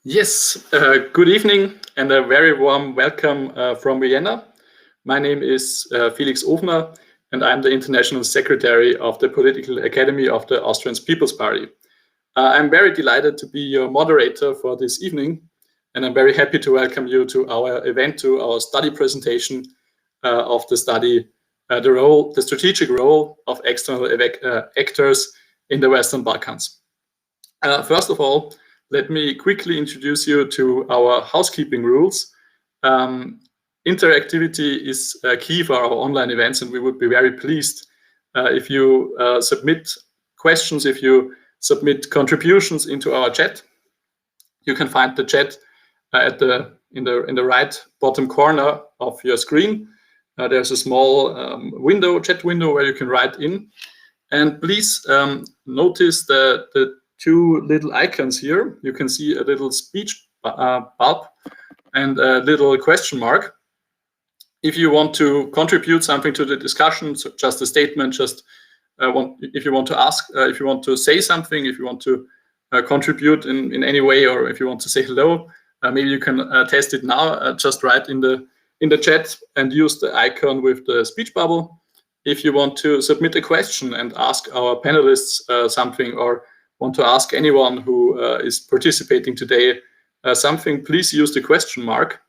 Yes, good evening and a very warm welcome from Vienna. My name is Felix Ofner and I'm the International Secretary of the Political Academy of the Austrian People's Party. I'm very delighted to be your moderator for this evening, and I'm very happy to welcome you to our event, to our study presentation of the study, the strategic role of external actors in the Western Balkans. First of all, let me quickly introduce you to our housekeeping rules. Interactivity is key for our online events, and we would be very pleased if you submit questions, if you submit contributions into our chat. You can find the chat in the right bottom corner of your screen. There's a small chat window where you can write in. And please notice the two little icons here. You can see a little speech bulb and a little question mark. If you want to contribute something to the discussion, so just a statement, if you want to ask, if you want to say something, if you want to contribute in any way, or if you want to say hello, maybe you can test it now. Just write in the chat and use the icon with the speech bubble. If you want to submit a question and ask our panelists something, or want to ask anyone who is participating today something, please use the question mark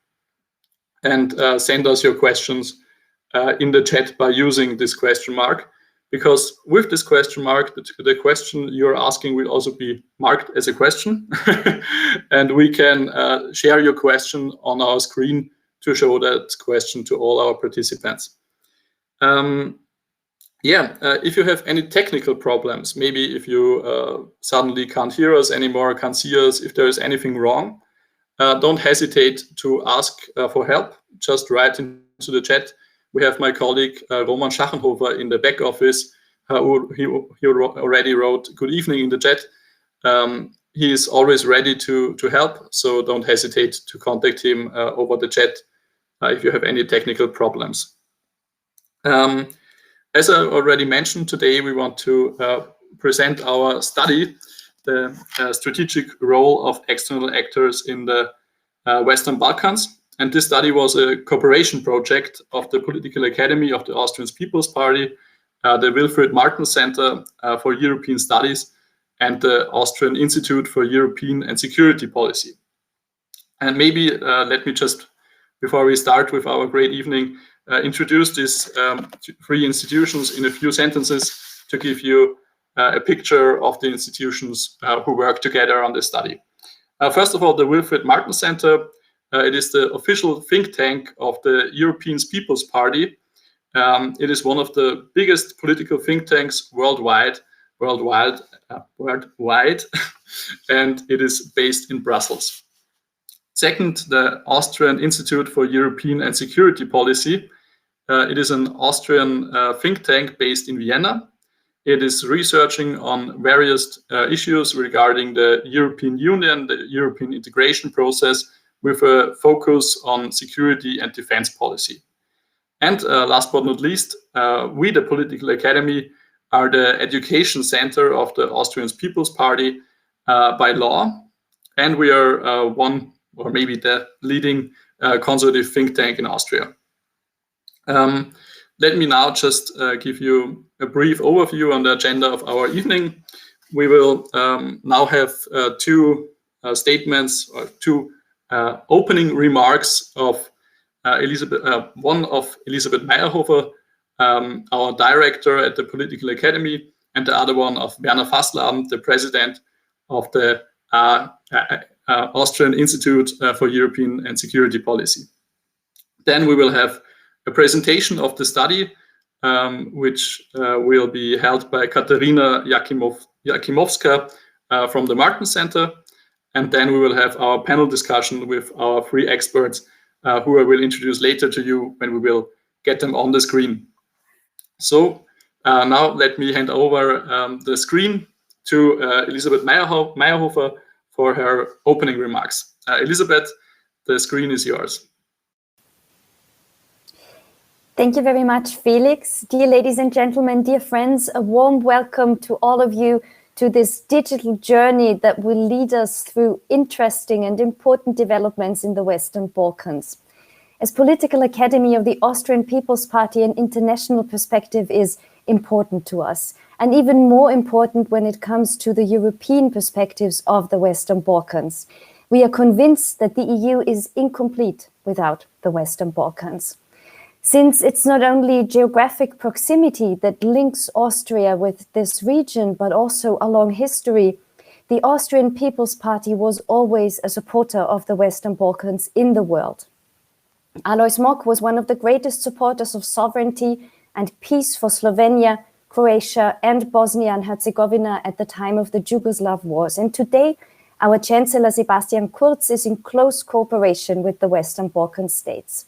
and send us your questions in the chat by using this question mark. Because with this question mark, the question you're asking will also be marked as a question. And we can share your question on our screen to show that question to all our participants. If you have any technical problems, maybe if you suddenly can't hear us anymore, can't see us, if there is anything wrong, don't hesitate to ask for help. Just write into the chat. We have my colleague Roman Schachenhofer in the back office. He already wrote "Good evening" in the chat. He is always ready to help, so don't hesitate to contact him over the chat if you have any technical problems. As I already mentioned, today we want to present our study, the strategic role of external actors in the Western Balkans. And this study was a cooperation project of the Political Academy of the Austrian People's Party, the Wilfrid Martin Center for European Studies, and the Austrian Institute for European and Security Policy. And maybe let me just, before we start with our great evening, introduce these three institutions in a few sentences to give you a picture of the institutions who work together on this study. First of all, the Wilfrid Martin Center. It is the official think tank of the European People's Party. It is one of the biggest political think tanks worldwide, and it is based in Brussels. Second, the Austrian Institute for European and Security Policy. It is an Austrian think tank based in Vienna. It is researching on various issues regarding the European Union, the European integration process, with a focus on security and defense policy. And last but not least, we, the Political Academy, are the education center of the Austrian People's Party by law. And we are one, or maybe the leading conservative think tank in Austria. Let me now just give you a brief overview on the agenda of our evening. We will now have two statements, or two opening remarks of one of Elisabeth Meyerhofer, our director at the Political Academy, and the other one of Werner Fasslabend, the president of the Austrian Institute for European and Security Policy. Then we will have a presentation of the study, which will be held by Katharina Jakimovska from the Martin Center. And then we will have our panel discussion with our three experts, who I will introduce later to you when we will get them on the screen. So now let me hand over the screen to Elisabeth Meyerhofer for her opening remarks. Elisabeth, the screen is yours. Thank you very much, Felix. Dear ladies and gentlemen, dear friends, a warm welcome to all of you to this digital journey that will lead us through interesting and important developments in the Western Balkans. As Political Academy of the Austrian People's Party, an international perspective is important to us, and even more important when it comes to the European perspectives of the Western Balkans. We are convinced that the EU is incomplete without the Western Balkans. Since it's not only geographic proximity that links Austria with this region, but also a long history, the Austrian People's Party was always a supporter of the Western Balkans in the world. Alois Mock was one of the greatest supporters of sovereignty and peace for Slovenia, Croatia, and Bosnia and Herzegovina at the time of the Yugoslav wars. And today, our Chancellor Sebastian Kurz is in close cooperation with the Western Balkan states.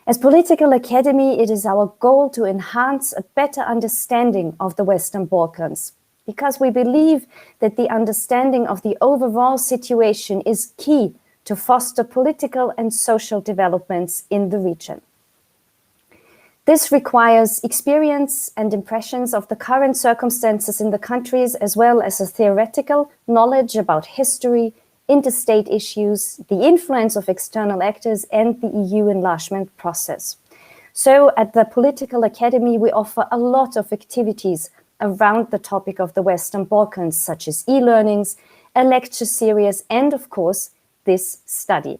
As Political Academy, it is our goal to enhance a better understanding of the Western Balkans, because we believe that the understanding of the overall situation is key to foster political and social developments in the region. This requires experience and impressions of the current circumstances in the countries, as well as a theoretical knowledge about history, interstate issues, the influence of external actors, and the EU enlargement process. So at the Political Academy, we offer a lot of activities around the topic of the Western Balkans, such as e-learnings, a lecture series, and of course, this study.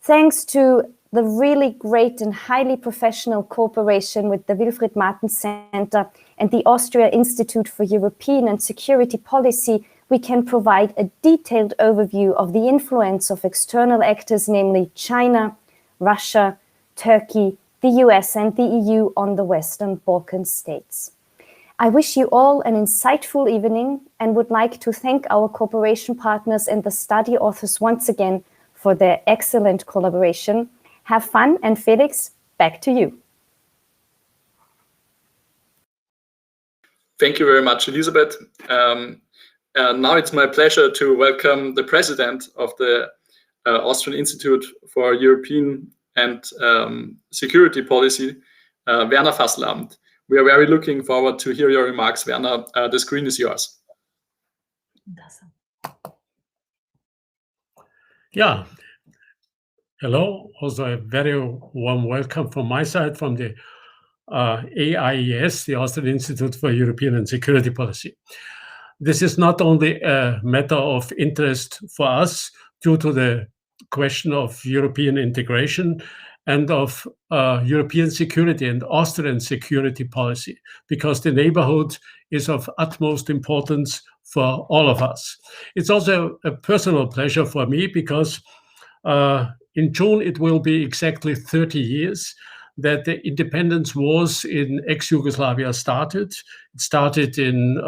Thanks to the really great and highly professional cooperation with the Wilfrid Martens Center and the Austria Institute for European and Security Policy, we can provide a detailed overview of the influence of external actors, namely China, Russia, Turkey, the US, and the EU on the Western Balkan states. I wish you all an insightful evening and would like to thank our cooperation partners and the study authors once again for their excellent collaboration. Have fun, and Felix, back to you. Thank you very much, Elisabeth. Now it's my pleasure to welcome the president of the Austrian Institute for European and Security Policy, Werner Fasslamt. We are very looking forward to hear your remarks, Werner. The screen is yours. Yeah. Hello. Also a very warm welcome from my side, from the AIES, the Austrian Institute for European and Security Policy. This is not only a matter of interest for us due to the question of European integration and of European security and Austrian security policy, because the neighborhood is of utmost importance for all of us. It's also a personal pleasure for me because in June it will be exactly 30 years that the independence wars in ex-Yugoslavia started. It started in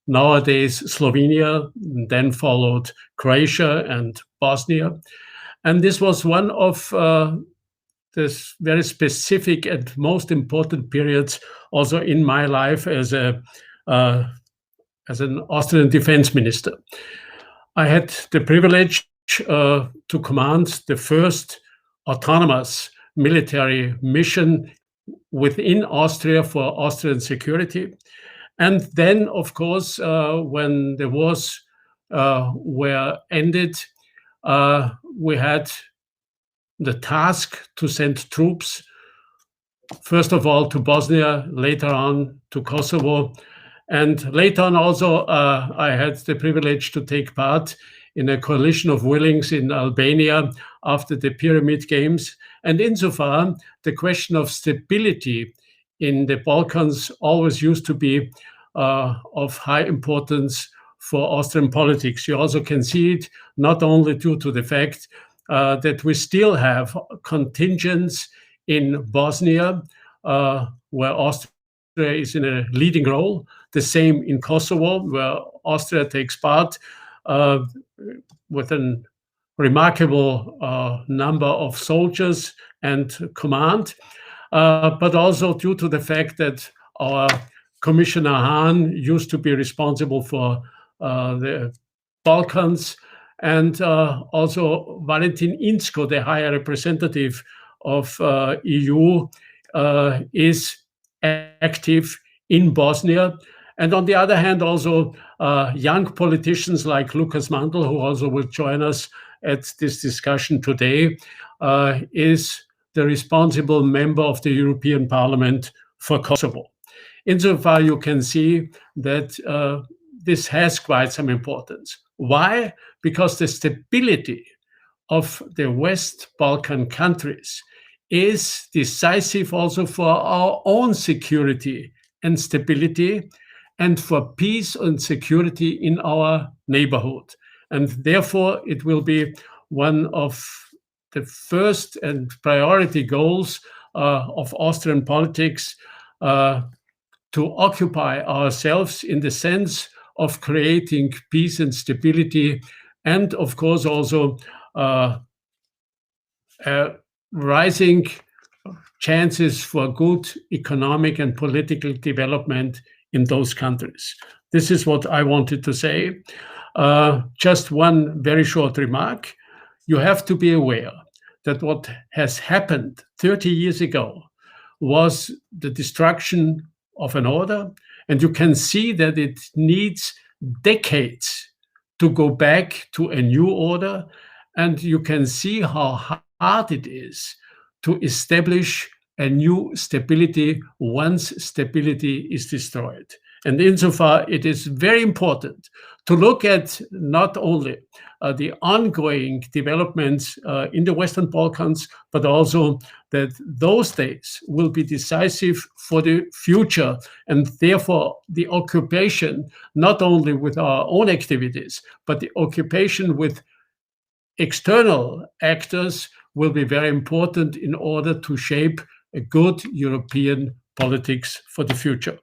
nowadays Slovenia, then followed Croatia and Bosnia. And this was one of this very specific and most important periods also in my life as an Austrian defense minister. I had the privilege to command the first autonomous military mission within Austria for Austrian security. And then, of course, when the wars were ended, we had the task to send troops, first of all to Bosnia, later on to Kosovo. And later on also, I had the privilege to take part in a coalition of willings in Albania after the Pyramid Games. And insofar, the question of stability in the Balkans always used to be of high importance for Austrian politics. You also can see it not only due to the fact that we still have contingents in Bosnia, where Austria is in a leading role, the same in Kosovo, where Austria takes part with a remarkable number of soldiers and command, but also due to the fact that our Commissioner Hahn used to be responsible for the Balkans, and also Valentin Inzko, the High Representative of EU, is active in Bosnia. And on the other hand, also young politicians like Lukas Mandl, who also will join us at this discussion today, is the responsible member of the European Parliament for Kosovo. Insofar, you can see that this has quite some importance. Why? Because the stability of the West Balkan countries is decisive also for our own security and stability, and for peace and security in our neighborhood. And therefore, it will be one of the first and priority goals of Austrian politics to occupy ourselves in the sense of creating peace and stability, and of course also rising chances for good economic and political development in those countries. This is what I wanted to say. Just one very short remark. You have to be aware that what has happened 30 years ago was the destruction of an order, and you can see that it needs decades to go back to a new order, and you can see how hard it is to establish a new stability once stability is destroyed. And insofar, it is very important to look at not only the ongoing developments in the Western Balkans, but also that those days will be decisive for the future, and therefore the occupation, not only with our own activities, but the occupation with external actors will be very important in order to shape a good European politics for the future.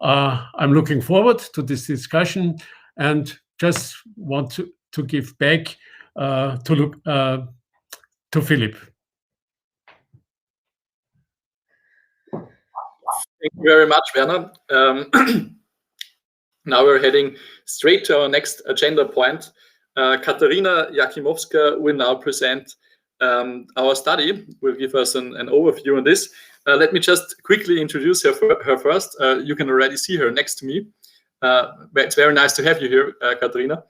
I'm looking forward to this discussion, and just want to give back to Philip. Thank you very much, Werner. Now we're heading straight to our next agenda point. Katharina Jakimovska will now present our study, will give us an overview on this. Let me just quickly introduce her first. You can already see her next to me. It's very nice to have you here, Katharina.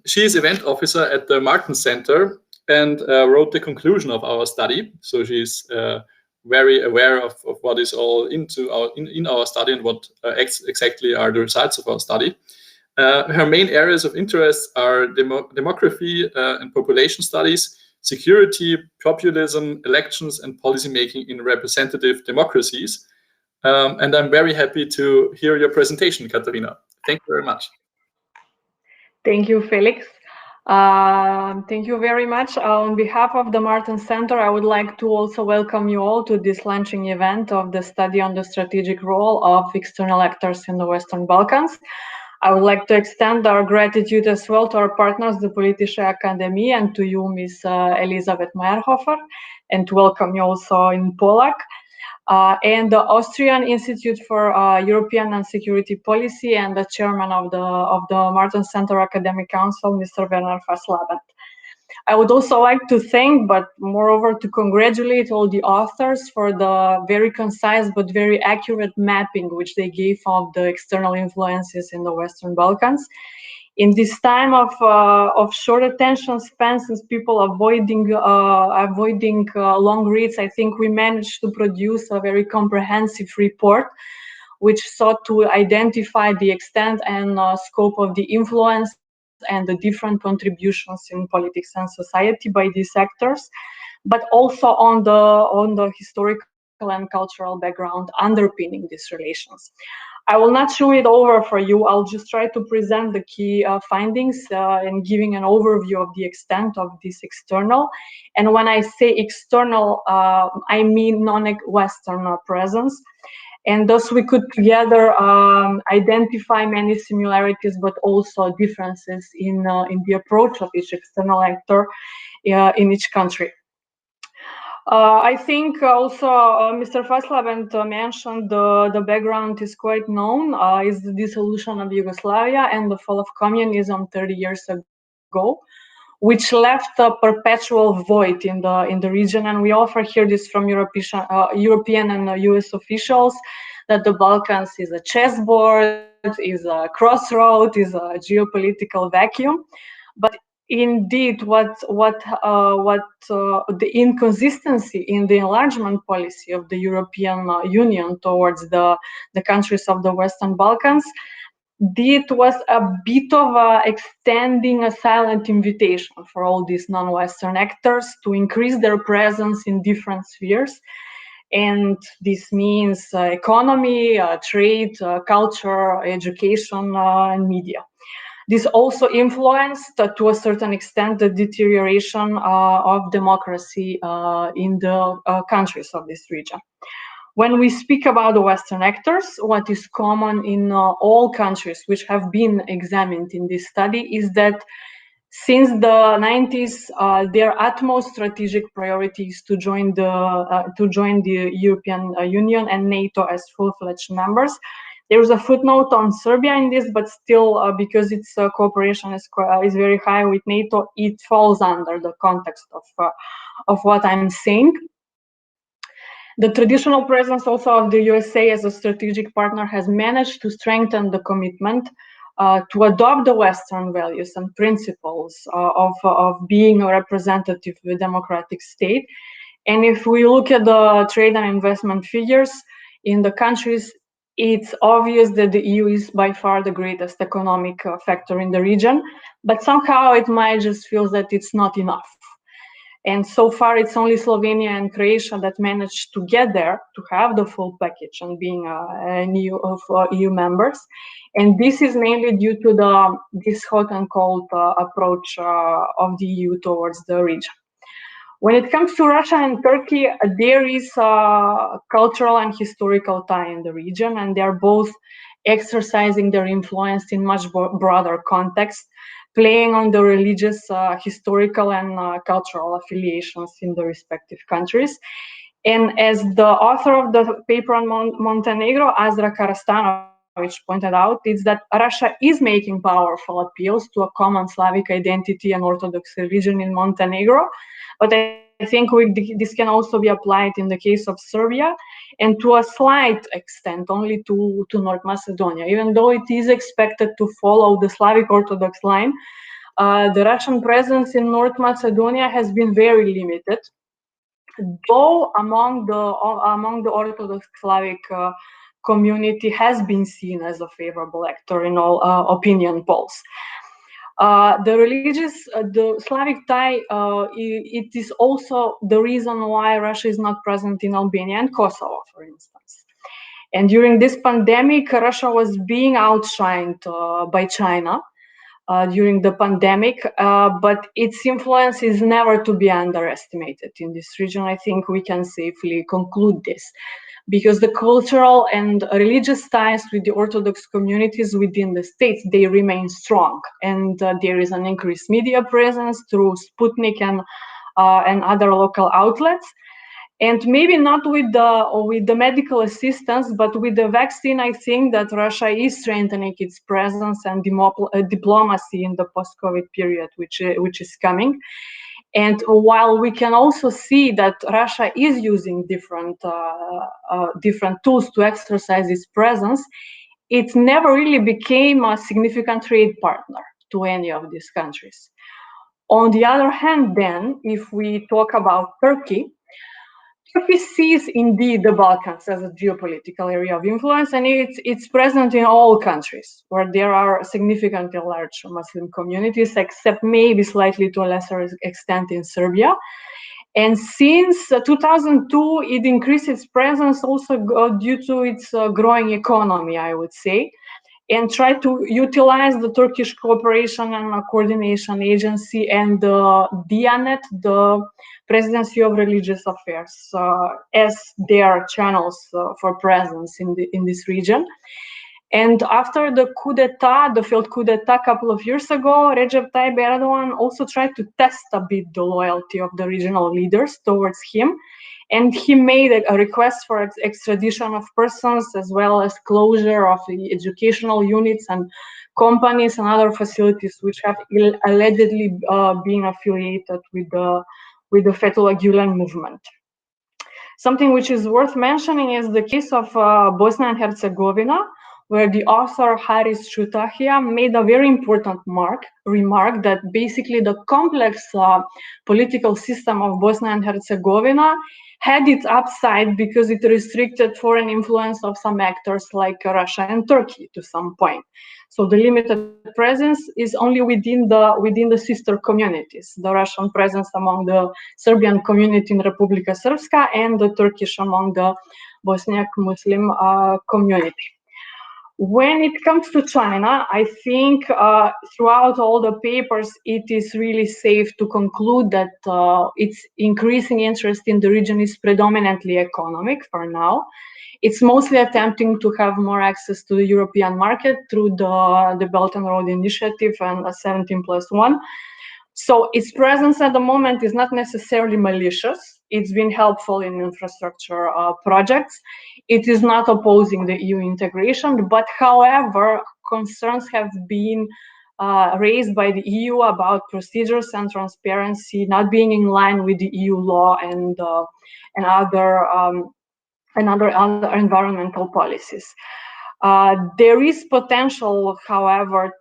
She is event officer at the Martin Center and wrote the conclusion of our study. So she's very aware of what is all in our study and what exactly are the results of our study. Her main areas of interest are demography and population studies, security, populism, elections, and policymaking in representative democracies. And I'm very happy to hear your presentation, Katharina. Thank you very much. Thank you, Felix. Thank you very much. On behalf of the Martin Center, I would like to also welcome you all to this launching event of the study on the strategic role of external actors in the Western Balkans. I would like to extend our gratitude as well to our partners, the Politische Akademie, and to you, Ms. Elizabeth Meyerhofer, and to welcome you also in Polak. And the Austrian Institute for European and Security Policy, and the chairman of the Martin Center Academic Council, Mr. Werner Faslabend. I would also like to thank, but moreover to congratulate all the authors for the very concise but very accurate mapping which they gave of the external influences in the Western Balkans. In this time of short attention spans, since people avoiding long reads, I think we managed to produce a very comprehensive report which sought to identify the extent and scope of the influence and the different contributions in politics and society by these actors, but also on the historical and cultural background underpinning these relations. I will not show it over for you. I'll just try to present the key findings and giving an overview of the extent of this external. And when I say external, I mean non-Western presence. And thus we could together identify many similarities, but also differences in the approach of each external actor in each country. I think also Mr. Faslabend mentioned the background is quite known, is the dissolution of Yugoslavia and the fall of communism 30 years ago, which left a perpetual void in the region. And we often hear this from European and US officials, that the Balkans is a chessboard, is a crossroad, is a geopolitical vacuum. But indeed, what the inconsistency in the enlargement policy of the European Union towards the countries of the Western Balkans, it was a bit of extending a silent invitation for all these non-Western actors to increase their presence in different spheres. And this means economy, trade, culture, education, and media. This also influenced, to a certain extent, the deterioration of democracy in the countries of this region. When we speak about the Western actors, what is common in all countries which have been examined in this study is that since the 90s, their utmost strategic priority is to join the European Union and NATO as full-fledged members. There is a footnote on Serbia in this, but still, because its cooperation is very high with NATO, it falls under the context of what I'm saying. The traditional presence also of the USA as a strategic partner has managed to strengthen the commitment to adopt the Western values and principles of being a representative of a democratic state. And if we look at the trade and investment figures in the countries, it's obvious that the EU is by far the greatest economic factor in the region, but somehow it might just feel that it's not enough. And so far, it's only Slovenia and Croatia that managed to get there, to have the full package and being EU members. And this is mainly due to this hot and cold approach of the EU towards the region. When it comes to Russia and Turkey, there is a cultural and historical tie in the region, and they are both exercising their influence in much broader context, playing on the religious, historical, and cultural affiliations in the respective countries. And as the author of the paper on Montenegro, Azra Karastanovic, pointed out, is that Russia is making powerful appeals to a common Slavic identity and Orthodox religion in Montenegro. But I think this can also be applied in the case of Serbia, and to a slight extent only to North Macedonia. Even though it is expected to follow the Slavic Orthodox line, the Russian presence in North Macedonia has been very limited, though among the Orthodox Slavic community has been seen as a favorable actor in all opinion polls. The Slavic tie, it is also the reason why Russia is not present in Albania and Kosovo, for instance. And during this pandemic, Russia was being outshined by China during the pandemic, but its influence is never to be underestimated in this region. I think we can safely conclude this, because the cultural and religious ties with the Orthodox communities within the states, they remain strong. And there is an increased media presence through Sputnik and other local outlets. And maybe not with the medical assistance, but with the vaccine, I think that Russia is strengthening its presence and diplomacy in the post-COVID period, which is coming. And while we can also see that Russia is using different tools to exercise its presence, it never really became a significant trade partner to any of these countries. On the other hand, then, if we talk about Turkey sees indeed the Balkans as a geopolitical area of influence, and it's present in all countries where there are significantly large Muslim communities, except maybe slightly to a lesser extent in Serbia. And since 2002, it increased its presence also due to its growing economy, I would say, and try to utilize the Turkish Cooperation and Coordination Agency and the Diyanet, the Presidency of Religious Affairs, as their channels for presence in this region. And after the coup d'etat, the failed coup d'etat a couple of years ago, Recep Tayyip Erdogan also tried to test a bit the loyalty of the regional leaders towards him. And he made a request for extradition of persons, as well as closure of the educational units and companies and other facilities which have allegedly been affiliated with the Fethullah Gulen movement. Something which is worth mentioning is the case of Bosnia and Herzegovina, where the author Haris Shutahia made a very important remark that basically the complex political system of Bosnia and Herzegovina had its upside because it restricted foreign influence of some actors like Russia and Turkey to some point. So the limited presence is only within the sister communities, the Russian presence among the Serbian community in Republika Srpska and the Turkish among the Bosniak Muslim community. When it comes to China, I think throughout all the papers, it is really safe to conclude that its increasing interest in the region is predominantly economic for now. It's mostly attempting to have more access to the European market through the Belt and Road Initiative and 17+1. So its presence at the moment is not necessarily malicious. It's been helpful in infrastructure projects. It is not opposing the EU integration, but however, concerns have been raised by the EU about procedures and transparency not being in line with the EU law and other environmental policies. There is potential, however,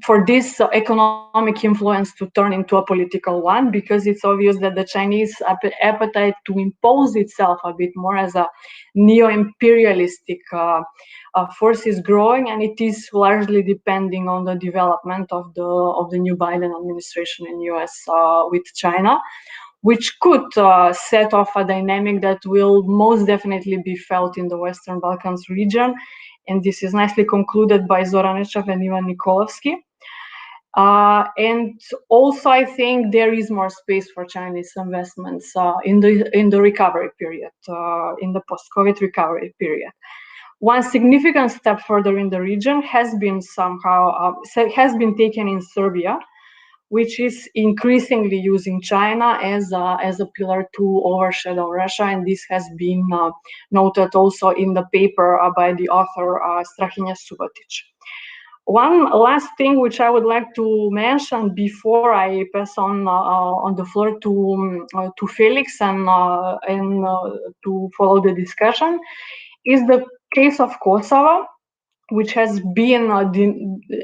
for this economic influence to turn into a political one, because it's obvious that the Chinese appetite to impose itself a bit more as a neo-imperialistic force is growing, and it is largely depending on the development of the new Biden administration in US with China, which could set off a dynamic that will most definitely be felt in the Western Balkans region. And this is nicely concluded by Zoran Nechav and Ivan Nikolovsky. And also, I think there is more space for Chinese investments in the recovery period, in the post-COVID recovery period. One significant step further in the region has been taken in Serbia, which is increasingly using China as a pillar to overshadow Russia, and this has been noted also in the paper by the author Strahinja Subotic. One last thing which I would like to mention before I pass on the floor to Felix and to follow the discussion is the case of Kosovo, which has been,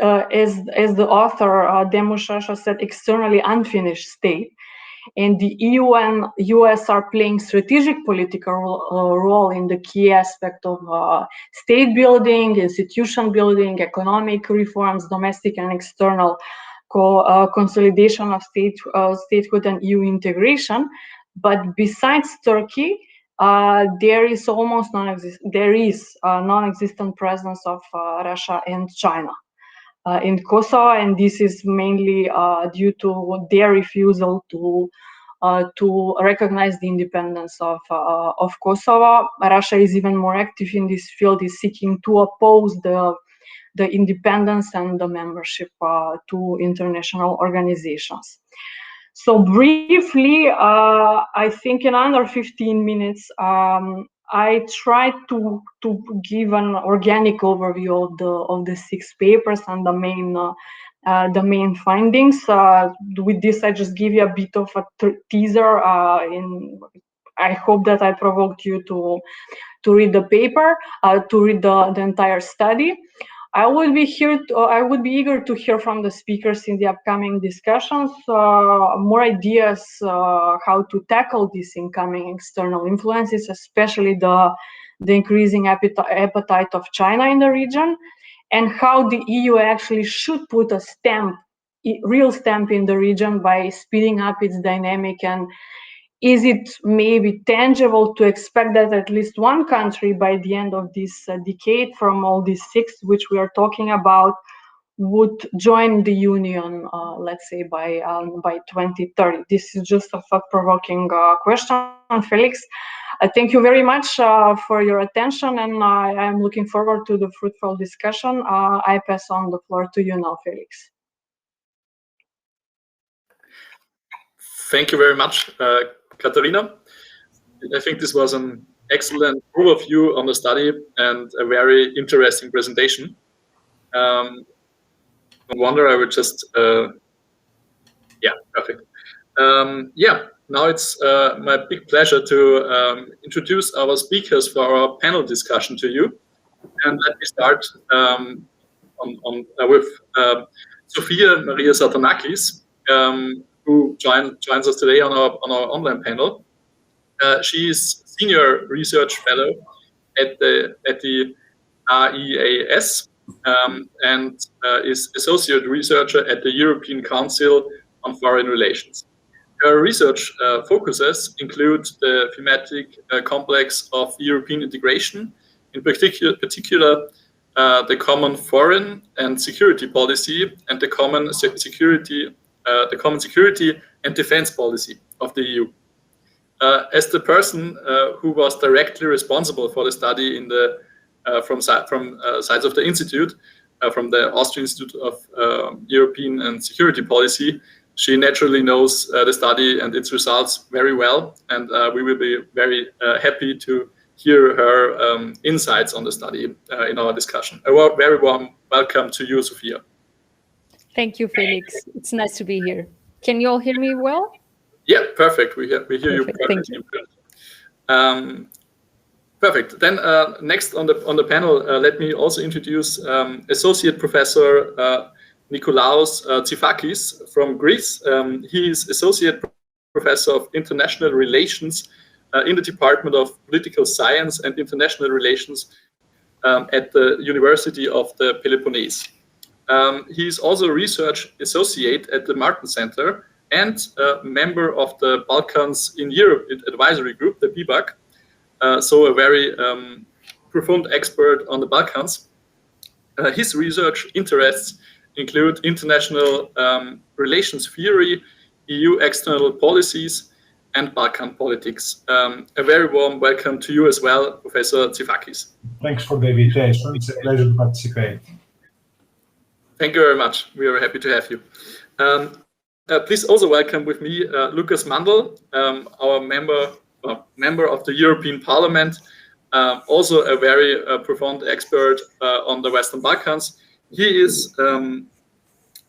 as the author Demo Shasha said, externally unfinished state. And the EU and US are playing strategic political role in the key aspect of state building, institution building, economic reforms, domestic and external consolidation of statehood and EU integration. But besides Turkey, there is a non-existent presence of Russia and China in Kosovo, and this is mainly due to their refusal to recognize the independence of Kosovo. Russia is even more active in this field, is seeking to oppose the independence and the membership to international organizations. So briefly, I think in under 15 minutes, I tried to give an organic overview of the 6 papers and the main findings. With this, I just give you a bit of a teaser. I hope that I provoked you to read the paper, to read the entire study. I would be eager to hear from the speakers in the upcoming discussions, more ideas how to tackle these incoming external influences, especially the increasing appetite of China in the region, and how the EU actually should put a real stamp in the region by speeding up its dynamic. And is it maybe tangible to expect that at least one country by the end of this decade from all these 6 which we are talking about would join the Union, let's say by 2030? This is just a thought-provoking question. Felix, thank you very much for your attention, and I'm looking forward to the fruitful discussion. I pass on the floor to you now, Felix. Thank you very much, Katharina. I think this was an excellent overview on the study and a very interesting presentation. No wonder I would just, yeah, perfect. Yeah, now it's my big pleasure to introduce our speakers for our panel discussion to you. And let me start with Sophia Maria Satanakis, who joins us today on our online panel. She is Senior Research Fellow at the REAS and is Associate Researcher at the European Council on Foreign Relations. Her research focuses include the thematic complex of European integration, in particular the common foreign and security policy and the common security and defense policy of the EU. As the person who was directly responsible for the study in the from sides of the institute, from the Austrian Institute of European and Security Policy, she naturally knows the study and its results very well, and we will be very happy to hear her insights on the study in our discussion. A very warm welcome to you, Sophia. Thank you, Felix. It's nice to be here. Can you all hear me well? Yeah, perfect. We hear you perfectly. Thank you. Perfect. Then next on the panel, let me also introduce Associate Professor Nikolaos Tifakis from Greece. He is Associate Professor of International Relations in the Department of Political Science and International Relations at the University of the Peloponnese. He is also a research associate at the Martin Center and a member of the Balkans in Europe advisory group, the BBAC. So a very profound expert on the Balkans. His research interests include international relations theory, EU external policies, and Balkan politics. A very warm welcome to you as well, Professor Tifakis. Thanks for the invitation. It's a pleasure to participate. Thank you very much. We are happy to have you. Please also welcome with me Lukas Mandl, our member of the European Parliament, also a very profound expert on the Western Balkans. He is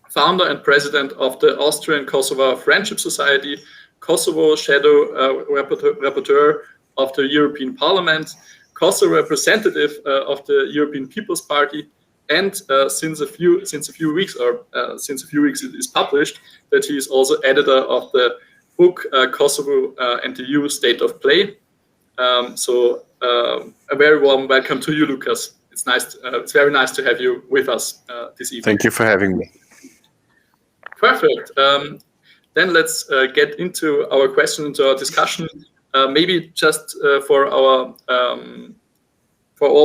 founder and president of the Austrian Kosovo Friendship Society, Kosovo Shadow Rapporteur of the European Parliament, Kosovo representative of the European People's Party, and since a few weeks it is published that he is also editor of the book Kosovo and the EU State of Play. So a very warm welcome to you, Lukas. It's nice. It's very nice to have you with us this evening. Thank you for having me. Perfect. Then let's get into our question, into our discussion. Maybe just for all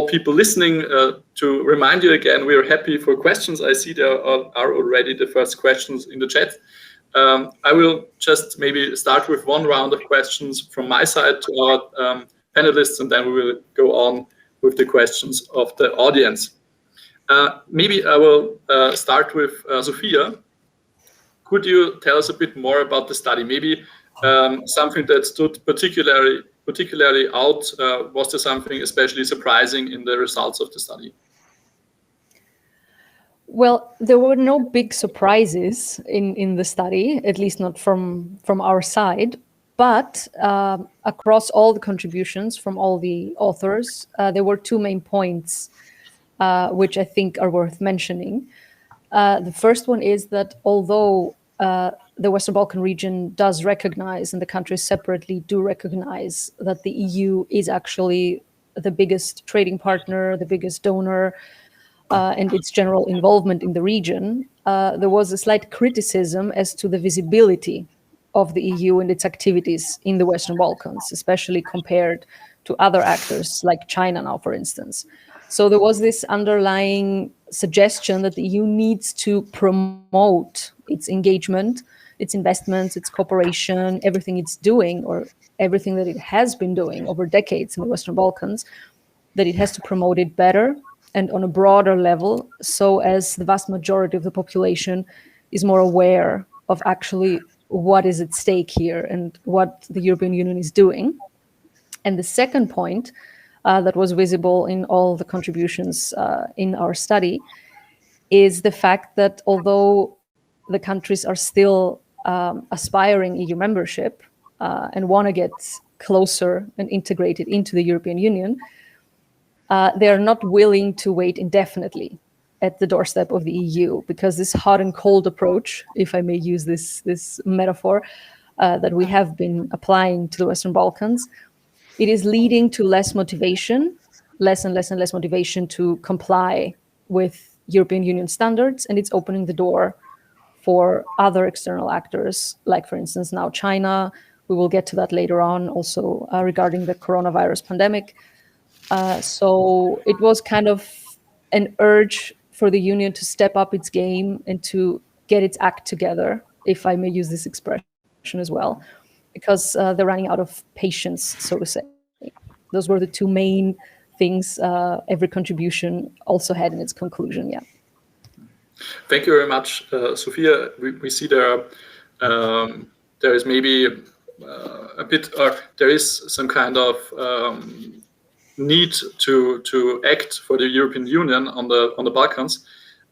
people listening, to remind you again, we are happy for questions. I see there are already the first questions in the chat. I will just maybe start with one round of questions from my side to our panelists, and then we will go on with the questions of the audience. Maybe I will start with Sophia. Could you tell us a bit more about the study? Maybe something that stood particularly out. Was there something especially surprising in the results of the study? Well, there were no big surprises in the study, at least not from our side. But across all the contributions from all the authors, there were two main points which I think are worth mentioning. The first one is that although the Western Balkan region does recognize, and the countries separately do recognize, that the EU is actually the biggest trading partner, the biggest donor, and its general involvement in the region, there was a slight criticism as to the visibility of the EU and its activities in the Western Balkans, especially compared to other actors like China now, for instance. So there was this underlying suggestion that the EU needs to promote its engagement, its investments, its cooperation, everything it's doing, or everything that it has been doing over decades in the Western Balkans, that it has to promote it better and on a broader level, so as the vast majority of the population is more aware of actually what is at stake here and what the European Union is doing. And the second point that was visible in all the contributions in our study is the fact that although the countries are still aspiring EU membership, and want to get closer and integrated into the European Union, they are not willing to wait indefinitely at the doorstep of the EU, because this hot and cold approach, if I may use this metaphor, that we have been applying to the Western Balkans, it is leading to less motivation, less and less motivation to comply with European Union standards, and it's opening the door for other external actors, like, for instance, now China. We will get to that later on, also regarding the coronavirus pandemic. So it was kind of an urge for the Union to step up its game and to get its act together, if I may use this expression as well, because they're running out of patience, so to say. Those were the two main things every contribution also had in its conclusion. Yeah. Thank you very much, Sophia. We see there is maybe a bit, or there is some kind of need to act for the European Union on the Balkans,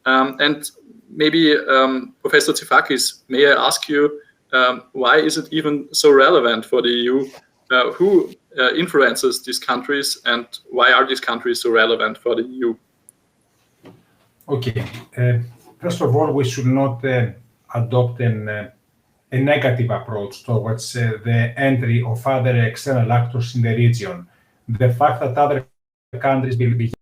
and maybe Professor Tifakis, may I ask you, why is it even so relevant for the EU? Who influences these countries, and why are these countries so relevant for the EU? Okay. First of all, we should not adopt a negative approach towards the entry of other external actors in the region. The fact that other countries will be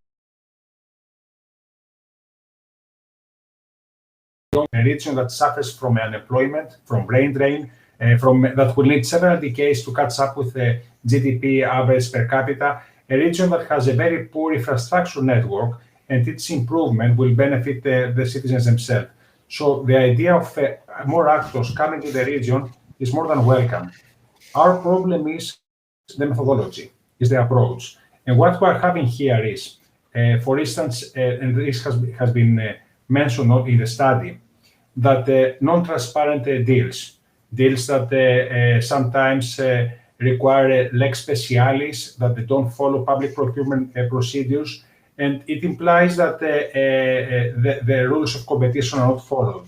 a region that suffers from unemployment, from brain drain, that will need several decades to catch up with the GDP average per capita, a region that has a very poor infrastructure network, and its improvement will benefit the citizens themselves. So the idea of more actors coming to the region is more than welcome. Our problem is the methodology, is the approach. And what we're having here is, for instance, and this has been mentioned in the study, that non-transparent deals that sometimes require lex specialis, that they don't follow public procurement procedures, and it implies that the rules of competition are not followed.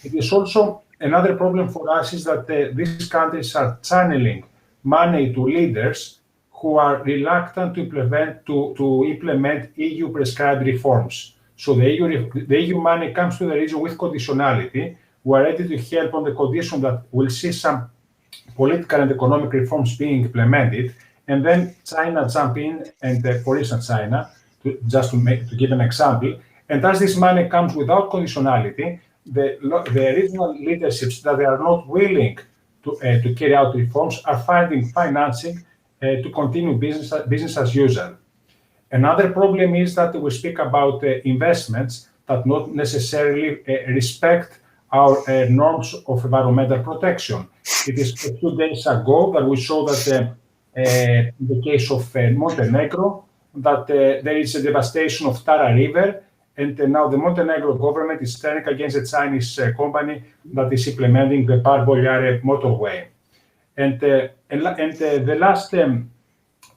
It is also another problem for us is that these countries are channeling money to leaders who are reluctant to implement EU prescribed reforms. So the EU money comes to the region with conditionality. We are ready to help on the condition that we'll see some political and economic reforms being implemented, and then China jump in, and for instance, China, to give an example, and as this money comes without conditionality, the regional leaderships that they are not willing to carry out reforms are finding financing to continue business as usual. Another problem is that we speak about investments that not necessarily respect our norms of environmental protection. It is a few days ago that we saw that in the case of Montenegro, that there is a devastation of Tara River, and now the Montenegro government is turning against a Chinese company that is implementing the Parbolyare motorway. And the last,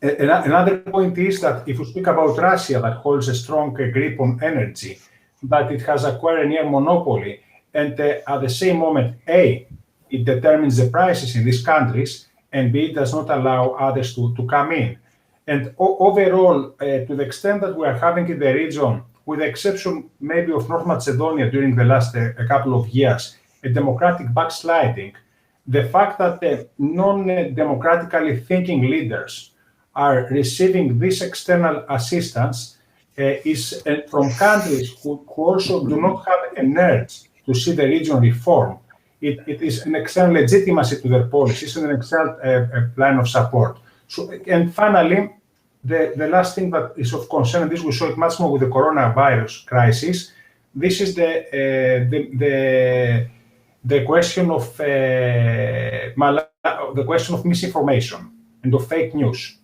another point is that if we speak about Russia, that holds a strong grip on energy, but it has acquired a near monopoly, and at the same moment, A, it determines the prices in these countries, and B, it does not allow others to come in. And overall, to the extent that we are having in the region, with the exception maybe of North Macedonia during the last a couple of years, a democratic backsliding, the fact that non-democratically thinking leaders are receiving this external assistance is from countries who also do not have an urge to see the region reform. It is an external legitimacy to their policies and an external plan of support. So, and finally, the last thing that is of concern, and this we saw it much more with the coronavirus crisis, this is the question of the question of misinformation and of fake news.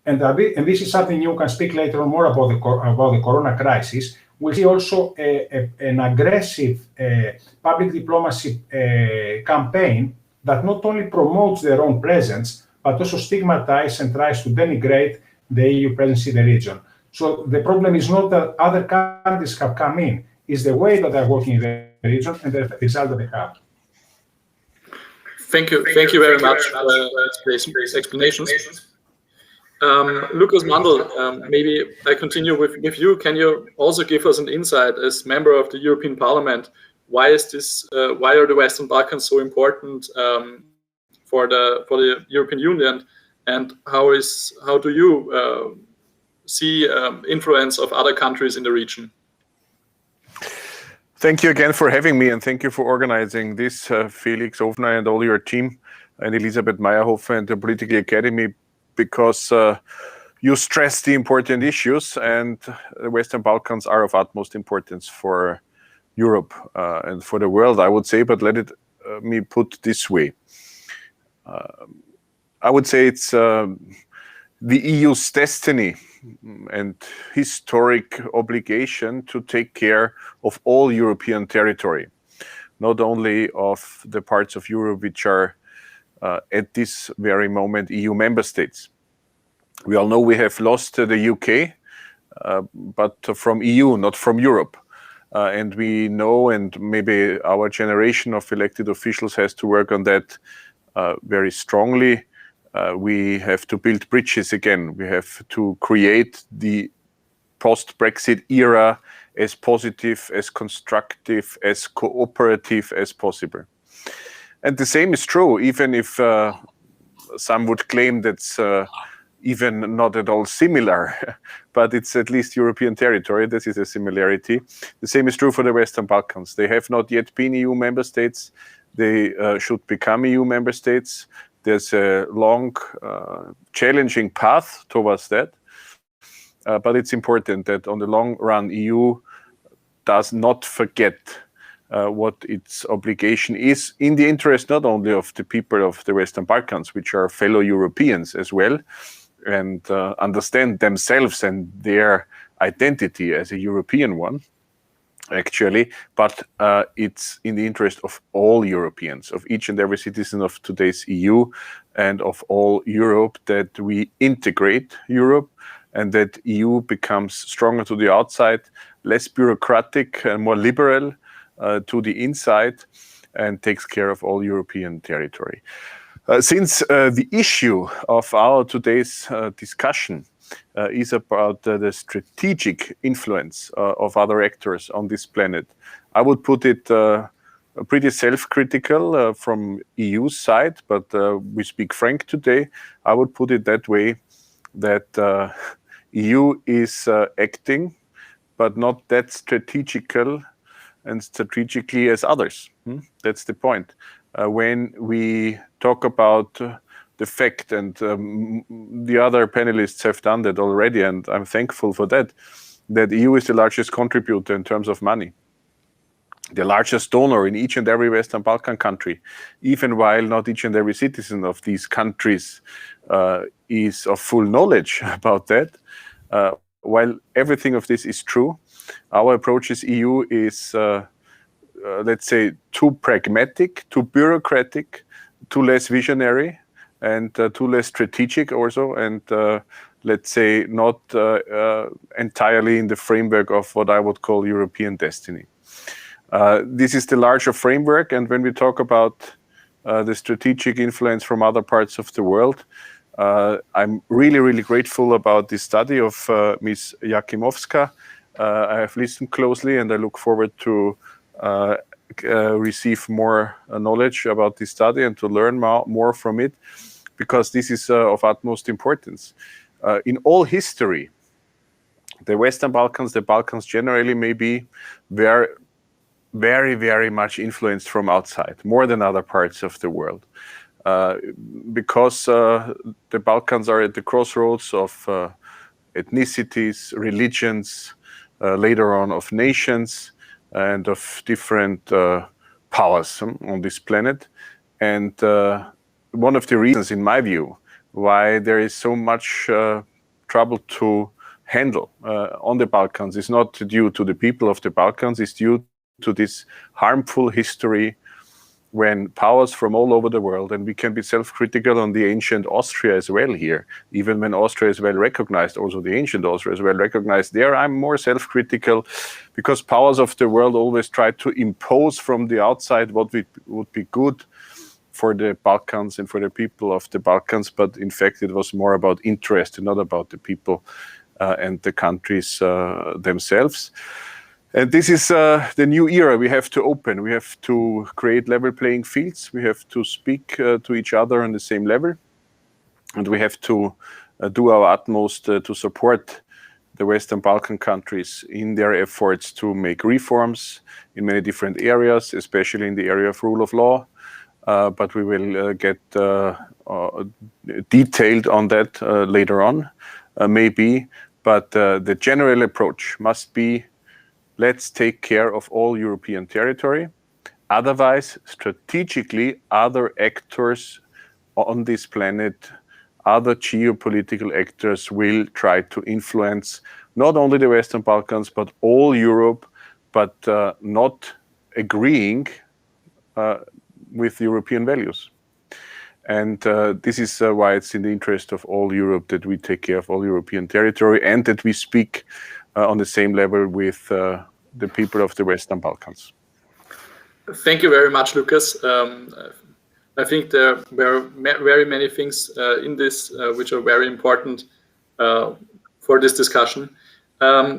And this is something you can speak later on more about the corona crisis. We see also an aggressive public diplomacy campaign that not only promotes their own presence, but also stigmatizes and tries to denigrate the EU presence in the region. So the problem is not that other countries have come in, it's the way that they're working in the region and the result that they have. Thank you very much for these explanations. Lucas Mandl, maybe I continue with you. Can you also give us an insight as member of the European Parliament? Why is this? Why are the Western Balkans so important for the European Union? And how do you see influence of other countries in the region? Thank you again for having me, and thank you for organizing this, Felix Ofner and all your team, and Elisabeth Meyerhofer and the Political Academy, because you stress the important issues, and the Western Balkans are of utmost importance for Europe and for the world, I would say, but let me put this way. I would say it's the EU's destiny and historic obligation to take care of all European territory, not only of the parts of Europe which are at this very moment EU member states. We all know we have lost the UK, but from EU, not from Europe. And we know, and maybe our generation of elected officials has to work on that very strongly. We have to build bridges again. We have to create the post-Brexit era as positive, as constructive, as cooperative as possible. And the same is true, even if some would claim that's even not at all similar, but it's at least European territory. This is a similarity. The same is true for the Western Balkans. They have not yet been EU member states. They should become EU member states. There's a long, challenging path towards that. But it's important that on the long run, EU does not forget what its obligation is in the interest not only of the people of the Western Balkans, which are fellow Europeans as well, and understand themselves and their identity as a European one, actually, but it's in the interest of all Europeans, of each and every citizen of today's EU and of all Europe, that we integrate Europe and that EU becomes stronger to the outside, less bureaucratic and more liberal to the inside, and takes care of all European territory. Since the issue of our today's discussion is about the strategic influence of other actors on this planet, I would put it pretty self-critical from EU's side, but we speak frank today. I would put it that way, that EU is acting, but not that strategically as others. That's the point. When we talk about the fact, and the other panelists have done that already, and I'm thankful for that, that EU is the largest contributor in terms of money, the largest donor in each and every Western Balkan country, even while not each and every citizen of these countries is of full knowledge about that. While everything of this is true, our approach as EU is, let's say, too pragmatic, too bureaucratic, too less visionary, and too less strategic also, and let's say not entirely in the framework of what I would call European destiny. This is the larger framework, and when we talk about the strategic influence from other parts of the world, I'm really, really grateful about this study of Ms. Jakimovska. I have listened closely, and I look forward to receive more knowledge about this study and to learn more from it, because this is of utmost importance. In all history, the Western Balkans, the Balkans generally, may be very, very, very much influenced from outside, more than other parts of the world, because the Balkans are at the crossroads of ethnicities, religions, later on of nations, and of different powers on this planet. And one of the reasons, in my view, why there is so much trouble to handle on the Balkans is not due to the people of the Balkans, it's due to this harmful history when powers from all over the world, and we can be self-critical on the ancient Austria as well here, even when Austria is well recognized, also the ancient Austria is well recognized there, I'm more self-critical, because powers of the world always try to impose from the outside what would be good for the Balkans and for the people of the Balkans, but in fact it was more about interest and not about the people and the countries themselves. And this is the new era we have to open. We have to create level playing fields. We have to speak to each other on the same level. And we have to do our utmost to support the Western Balkan countries in their efforts to make reforms in many different areas, especially in the area of rule of law. But we will get detailed on that later on, maybe. But the general approach must be, let's take care of all European territory. Otherwise, strategically, other actors on this planet, other geopolitical actors will try to influence not only the Western Balkans, but all Europe, but not agreeing with European values. And this is why it's in the interest of all Europe that we take care of all European territory and that we speak on the same level with the people of the Western Balkans. Thank you very much, Lucas. I think there were very many things in this which are very important for this discussion.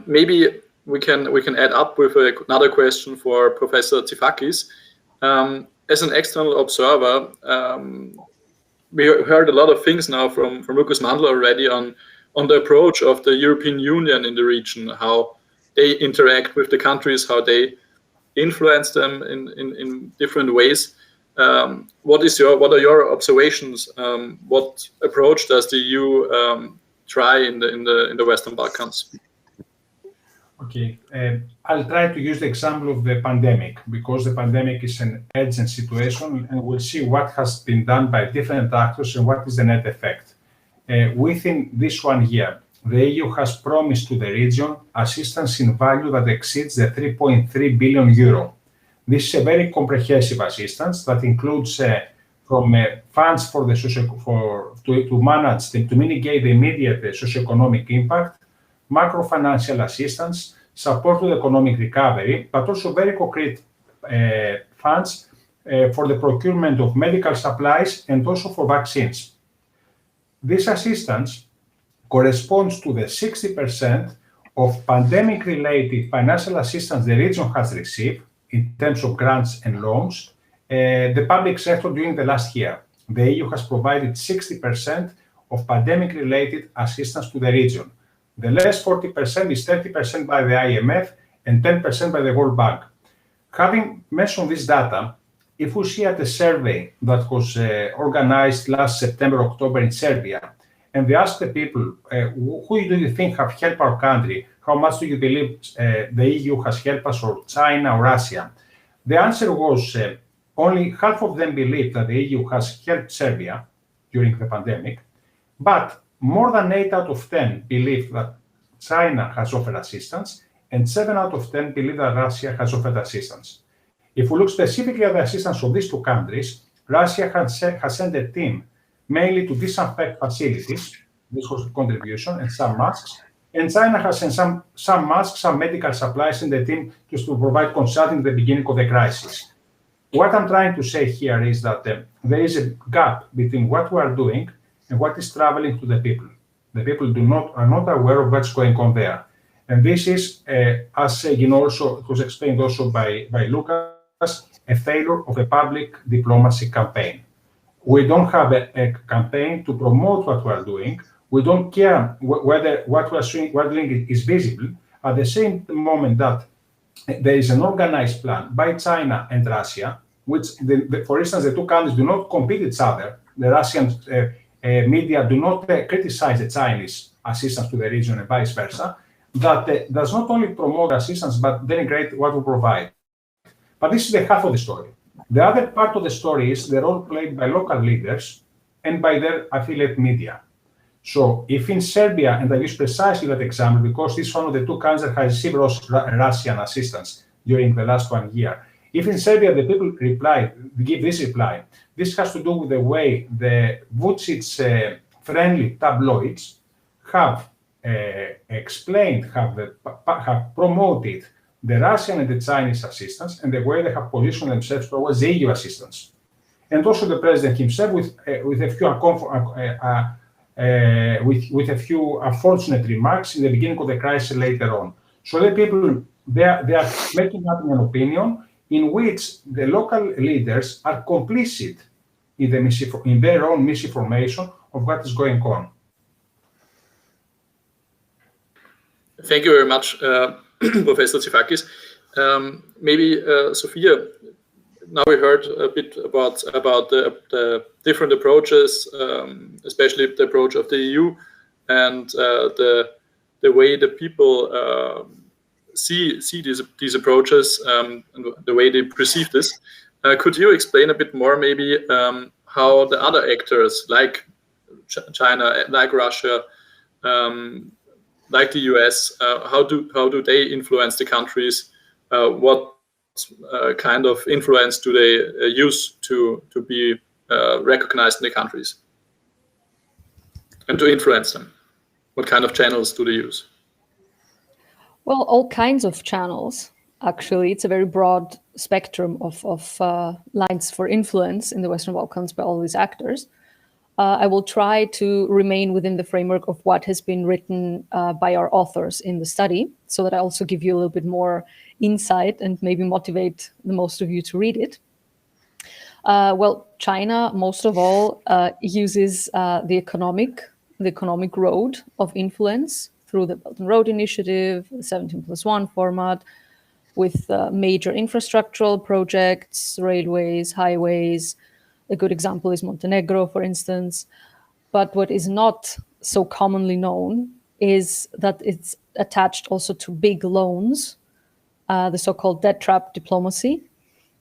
Maybe we can add up with another question for Professor Tifakis. As an external observer, we heard a lot of things now from Lucas Mandl already on the approach of the European Union in the region, how they interact with the countries, how they influence them in different ways. What are your observations? What approach does the EU try in the Western Balkans? Okay, I'll try to use the example of the pandemic, because the pandemic is an urgent situation, and we'll see what has been done by different actors and what is the net effect. Within this 1 year, the EU has promised to the region assistance in value that exceeds the 3.3 billion euro. This is a very comprehensive assistance that includes from funds for the to mitigate the immediate socioeconomic impact, macro-financial assistance, support to the economic recovery, but also very concrete funds for the procurement of medical supplies and also for vaccines. This assistance corresponds to the 60% of pandemic-related financial assistance the region has received in terms of grants and loans, the public sector during the last year. The EU has provided 60% of pandemic-related assistance to the region. The last 40% is 30% by the IMF and 10% by the World Bank. Having mentioned this data, if we see at a survey that was organized last September, October in Serbia, and they asked the people, who do you think have helped our country? How much do you believe the EU has helped us, or China or Russia? The answer was only half of them believe that the EU has helped Serbia during the pandemic, but more than 8 out of 10 believe that China has offered assistance, and 7 out of 10 believe that Russia has offered assistance. If we look specifically at the assistance of these two countries, Russia has sent a team mainly to disinfect facilities. This was a contribution, and some masks. And China has sent some masks, some medical supplies in the team just to provide consulting at the beginning of the crisis. What I'm trying to say here is that there is a gap between what we are doing and what is traveling to the people. The people are not aware of what's going on there. And this is, as also it was explained also by Lucas, a failure of a public diplomacy campaign. We don't have a campaign to promote what we are doing. We don't care whether what we are doing is visible. At the same moment that there is an organized plan by China and Russia, which, for instance, the two countries do not compete each other. The Russian media do not criticize the Chinese assistance to the region and vice versa. That does not only promote assistance, but denigrate what we provide. But this is the half of the story. The other part of the story is the role played by local leaders and by their affiliate media. So if in Serbia, and I use precisely that example because this is one of the two countries that has received Russian assistance during the last 1 year, if in Serbia the people give this reply, this has to do with the way the Vucic friendly tabloids have explained, have promoted the Russian and the Chinese assistance and the way they have positioned themselves towards the EU assistance. and also the president himself, with a few unfortunate remarks in the beginning of the crisis later on. So the people, they are making up an opinion in which the local leaders are complicit in their own misinformation of what is going on. Thank you very much, Professor Tifakis. Maybe Sophia, now we heard a bit about the different approaches, especially the approach of the EU and the way the people see these approaches and the way they perceive this. Could you explain a bit more, maybe, how the other actors, like China, like Russia, like the US, how do they influence the countries? What kind of influence do they use to be recognized in the countries and to influence them? What kind of channels do they use? Well, all kinds of channels. Actually, it's a very broad spectrum of lines for influence in the Western Balkans by all these actors. I will try to remain within the framework of what has been written by our authors in the study, so that I also give you a little bit more insight and maybe motivate the most of you to read it. Well, China, most of all, uses the economic road of influence through the Belt and Road Initiative, the 17+1 format, with major infrastructural projects, railways, highways. A good example is Montenegro, for instance. But what is not so commonly known is that it's attached also to big loans, the so-called debt trap diplomacy.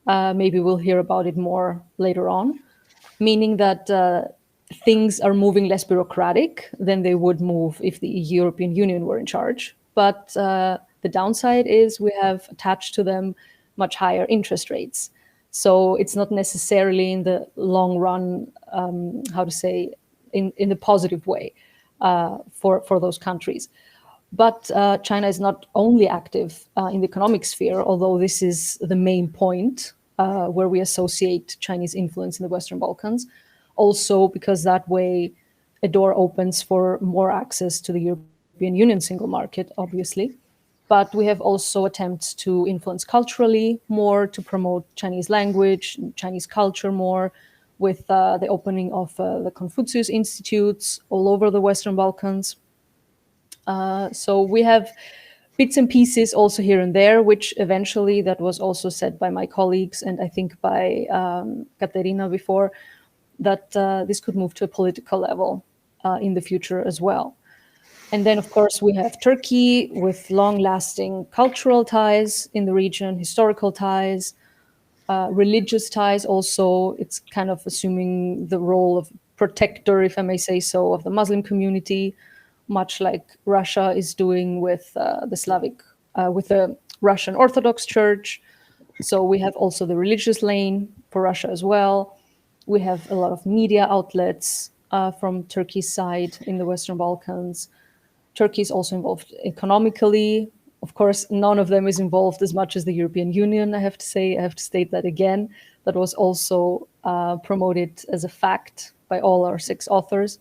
Maybe we'll hear about it more later on, meaning that things are moving less bureaucratic than they would move if the European Union were in charge. But the downside is we have attached to them much higher interest rates. So it's not necessarily in the long run, in the positive way for those countries. But China is not only active in the economic sphere, although this is the main point where we associate Chinese influence in the Western Balkans. Also because that way a door opens for more access to the European Union single market, obviously. But we have also attempts to influence culturally more, to promote Chinese language, Chinese culture more, with the opening of the Confucius Institutes all over the Western Balkans. So we have bits and pieces also here and there, which eventually, that was also said by my colleagues and I think by Katharina before, that this could move to a political level in the future as well. And then, of course, we have Turkey with long-lasting cultural ties in the region, historical ties, religious ties also. It's kind of assuming the role of protector, if I may say so, of the Muslim community, much like Russia is doing with the Russian Orthodox Church. So we have also the religious lane for Russia as well. We have a lot of media outlets from Turkey's side in the Western Balkans. Turkey is also involved economically. Of course, none of them is involved as much as the European Union, I have to say. I have to state that again. That was also promoted as a fact by all our 6 authors.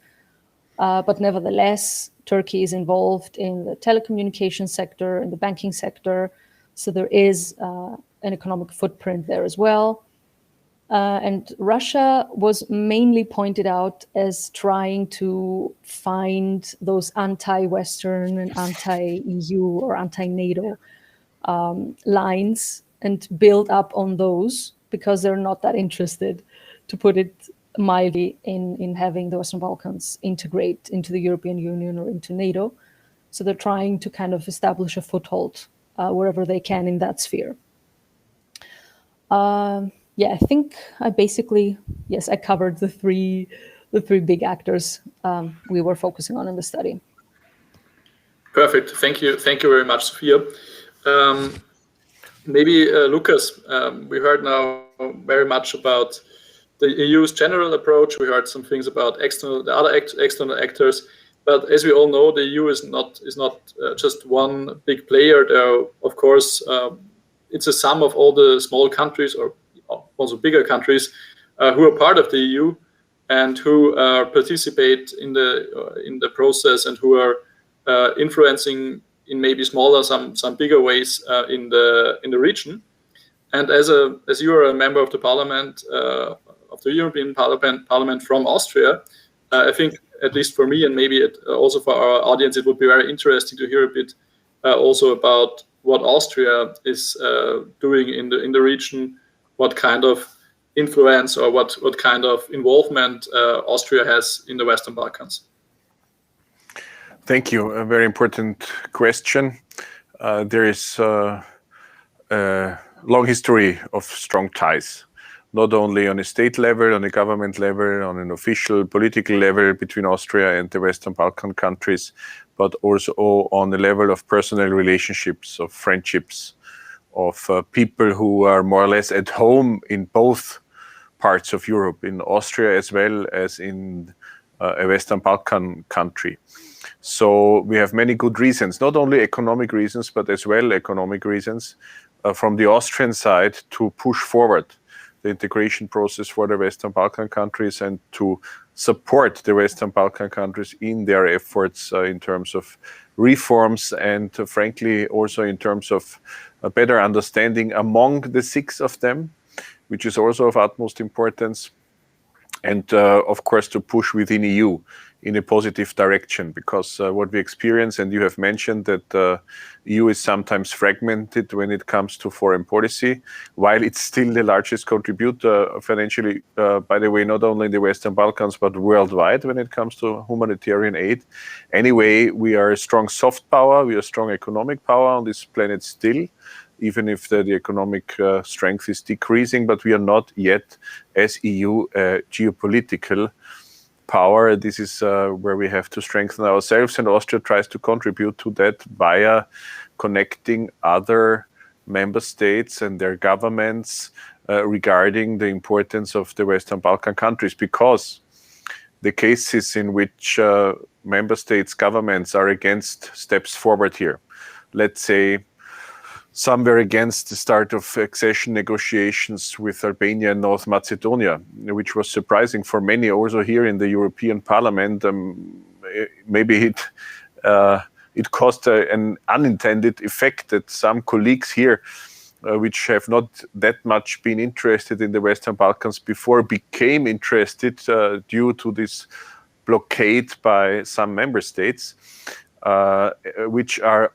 But nevertheless, Turkey is involved in the telecommunications sector, in the banking sector. So there is an economic footprint there as well. And Russia was mainly pointed out as trying to find those anti-Western and anti-EU or anti-NATO lines and build up on those, because they're not that interested, to put it mildly, in having the Western Balkans integrate into the European Union or into NATO. So they're trying to kind of establish a foothold wherever they can in that sphere. Yeah, I think I basically, yes, I covered the three big actors we were focusing on in the study. Perfect. Thank you very much, Sophia. Maybe Lucas, we heard now very much about the EU's general approach. We heard some things about the other external actors. But as we all know, the EU is not just one big player. There, of course, it's a sum of all the small countries, or also bigger countries, who are part of the EU and who participate in the process and who are influencing in maybe smaller, some bigger ways in the region. And as you are a member of the Parliament, of the European Parliament from Austria, I think, at least for me and maybe also for our audience, it would be very interesting to hear a bit also about what Austria is doing in the region, what kind of influence or what kind of involvement Austria has in the Western Balkans. Thank you. A very important question. There is a long history of strong ties, not only on a state level, on a government level, on an official political level between Austria and the Western Balkan countries, but also on the level of personal relationships, of friendships, of people who are more or less at home in both parts of Europe, in Austria as well as in a Western Balkan country. So we have many good reasons, not only economic reasons, but as well economic reasons from the Austrian side to push forward the integration process for the Western Balkan countries and to support the Western Balkan countries in their efforts in terms of reforms and frankly also in terms of a better understanding among the 6 of them, which is also of utmost importance. And of course to push within EU in a positive direction, because what we experience, and you have mentioned that EU is sometimes fragmented when it comes to foreign policy, while it's still the largest contributor financially, by the way, not only in the Western Balkans, but worldwide when it comes to humanitarian aid. Anyway, we are a strong soft power, we are a strong economic power on this planet still, even if the economic strength is decreasing, but we are not yet, as EU, geopolitical power. This is where we have to strengthen ourselves, and Austria tries to contribute to that via connecting other member states and their governments regarding the importance of the Western Balkan countries, because the cases in which member states' governments are against steps forward here, let's say some were against the start of accession negotiations with Albania and North Macedonia, which was surprising for many also here in the European Parliament. Maybe it caused an unintended effect that some colleagues here, which have not that much been interested in the Western Balkans before, became interested due to this blockade by some member states, which are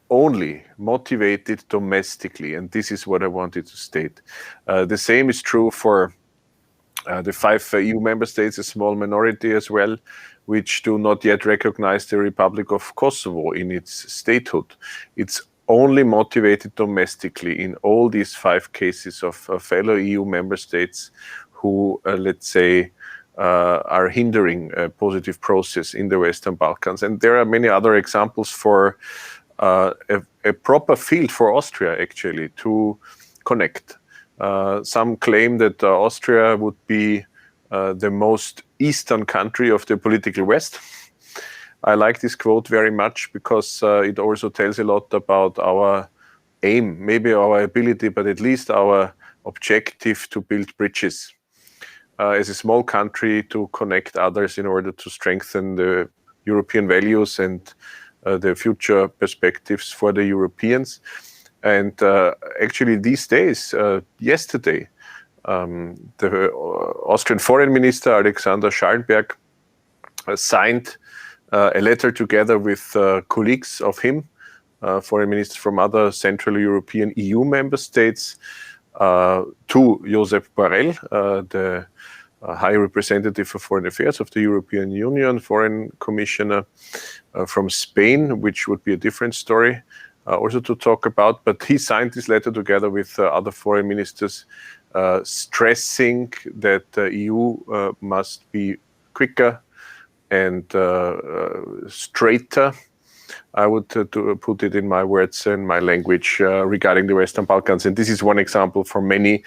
only motivated domestically, and this is what I wanted to state. The same is true for the 5 EU member states, a small minority as well, which do not yet recognize the Republic of Kosovo in its statehood. It's only motivated domestically in all these 5 cases of fellow EU member states who, let's say, are hindering a positive process in the Western Balkans. And there are many other examples for a proper field for Austria actually to connect. Some claim that Austria would be the most eastern country of the political West. I like this quote very much because it also tells a lot about our aim, maybe our ability, but at least our objective to build bridges as a small country to connect others in order to strengthen the European values and the future perspectives for the Europeans. And actually these days, yesterday, the Austrian Foreign Minister Alexander Schallenberg signed a letter together with colleagues of him, foreign ministers from other Central European EU member states, to Josep Borrell, the High Representative for Foreign Affairs of the European Union, Foreign Commissioner from Spain, which would be a different story also to talk about. But he signed this letter together with other foreign ministers, stressing that the EU must be quicker and straighter, I would put it in my words and my language, regarding the Western Balkans. And this is one example for many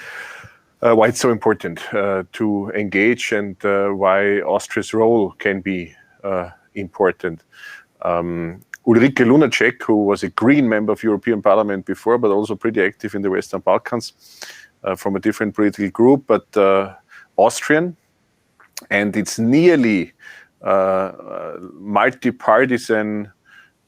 why it's so important to engage and why Austria's role can be important. Ulrike Lunacek, who was a Green member of European Parliament before, but also pretty active in the Western Balkans from a different political group, but Austrian, and it's nearly multi-partisan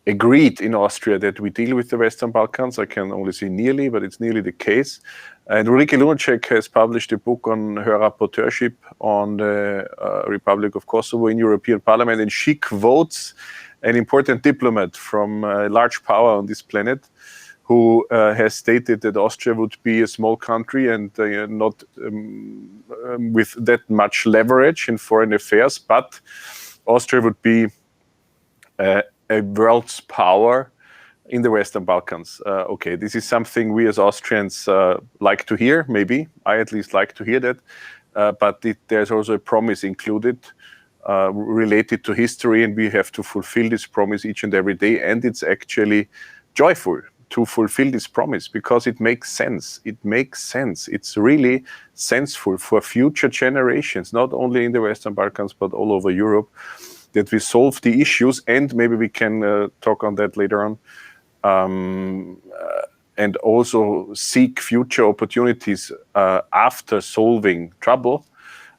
agreed in Austria that we deal with the Western Balkans. I can only say nearly, but it's nearly the case. And Ulrike Lunacek has published a book on her rapporteurship on the Republic of Kosovo in European Parliament, and she quotes an important diplomat from a large power on this planet who has stated that Austria would be a small country and not with that much leverage in foreign affairs, but Austria would be a world's power in the Western Balkans. Okay, this is something we as Austrians like to hear, maybe. I at least like to hear that. But there's also a promise included related to history, and we have to fulfill this promise each and every day. And it's actually joyful to fulfill this promise because it makes sense. It makes sense. It's really senseful for future generations, not only in the Western Balkans, but all over Europe, that we solve the issues, and maybe we can talk on that later on, and also seek future opportunities after solving trouble.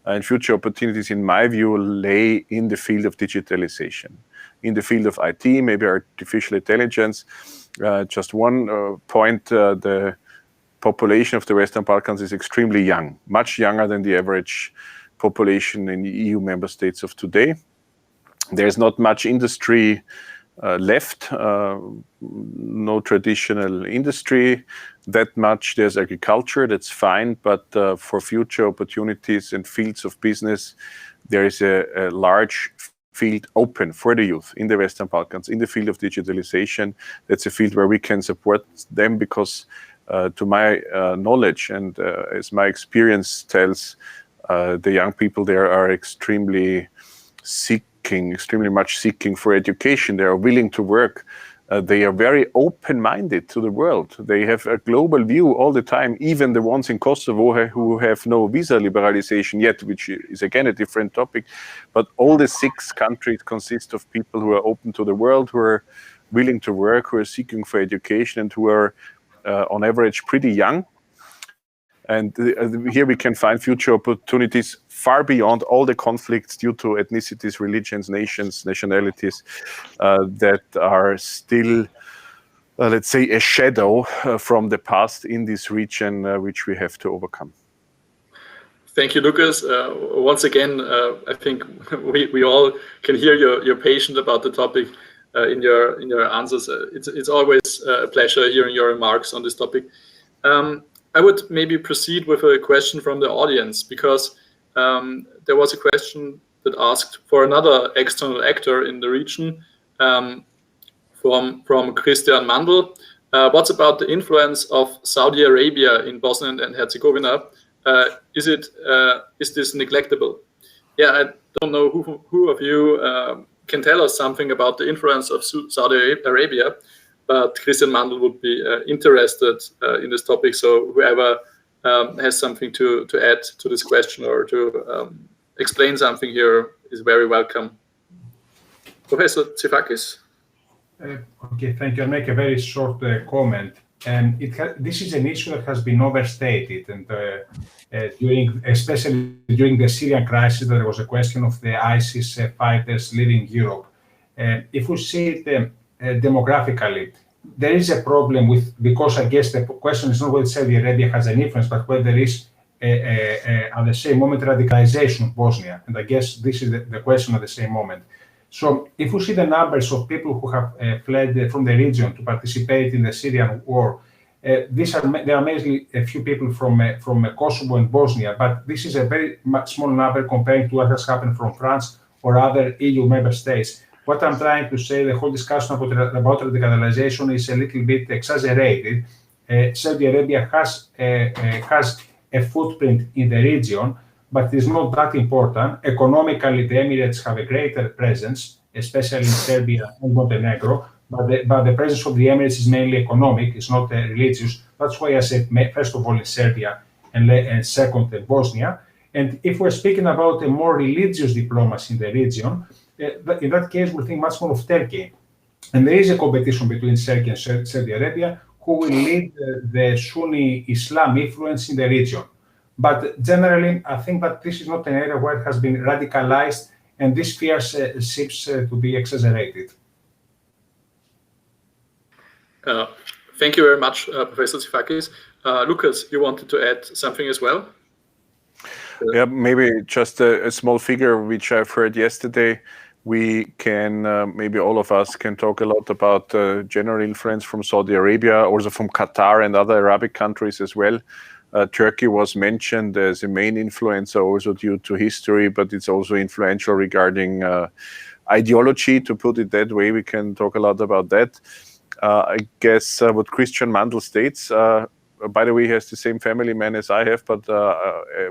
And future opportunities, in my view, lay in the field of digitalization, in the field of IT, maybe artificial intelligence. Just one point, the population of the Western Balkans is extremely young, much younger than the average population in the EU member states of today. There's not much industry left, no traditional industry that much. There's agriculture, that's fine, but for future opportunities and fields of business, there is a large field open for the youth in the Western Balkans, in the field of digitalization. That's a field where we can support them because to my knowledge and as my experience tells, the young people there are extremely much seeking for education. They are willing to work. They are very open-minded to the world. They have a global view all the time, even the ones in Kosovo who have no visa liberalization yet, which is again a different topic. But all the 6 countries consist of people who are open to the world, who are willing to work, who are seeking for education, and who are on average pretty young. And here we can find future opportunities far beyond all the conflicts due to ethnicities, religions, nations, nationalities that are still, let's say, a shadow from the past in this region, which we have to overcome. Thank you, Lucas. Once again, I think we all can hear your passion about the topic in your answers. It's always a pleasure hearing your remarks on this topic. I would maybe proceed with a question from the audience, because there was a question that asked for another external actor in the region, from Christian Mandl. What's about the influence of Saudi Arabia in Bosnia and Herzegovina? Is this neglectable? Yeah, I don't know who of you can tell us something about the influence of Saudi Arabia, but Christian Mandl would be interested in this topic. So whoever has something to add to this question or to explain something here is very welcome. Professor Tifakis? Okay, thank you. I'll make a very short comment. This is an issue that has been overstated, and especially during the Syrian crisis, there was a question of the ISIS fighters leaving Europe. If we see it demographically, there is a problem because I guess the question is not whether Saudi Arabia has an influence, but whether there is at the same moment radicalization of Bosnia, and I guess this is the question at the same moment. So if we see the numbers of people who have fled from the region to participate in the Syrian war, there are mainly a few people from Kosovo and Bosnia, but this is a very small number compared to what has happened from France or other EU member states. What I'm trying to say, the whole discussion about radicalization is a little bit exaggerated. Saudi Arabia has a footprint in the region, but it is not that important. Economically, the Emirates have a greater presence, especially in Serbia and Montenegro, but the presence of the Emirates is mainly economic, it's not religious. That's why I said, first of all, in Serbia, and second, in Bosnia. And if we're speaking about a more religious diplomacy in the region, in that case, we think much more of Turkey. And there is a competition between Turkey and Saudi Arabia, who will lead the Sunni Islam influence in the region. But generally, I think that this is not an area where it has been radicalized, and this fear seems to be exaggerated. Thank you very much, Professor Tifakis. Lucas, you wanted to add something as well? Yeah, maybe just a small figure which I've heard yesterday. We can, maybe all of us can talk a lot about general influence from Saudi Arabia, also from Qatar and other Arabic countries as well. Turkey was mentioned as a main influencer also due to history, but it's also influential regarding ideology, to put it that way. We can talk a lot about that. I guess what Christian Mandl states, by the way, he has the same family man as I have, but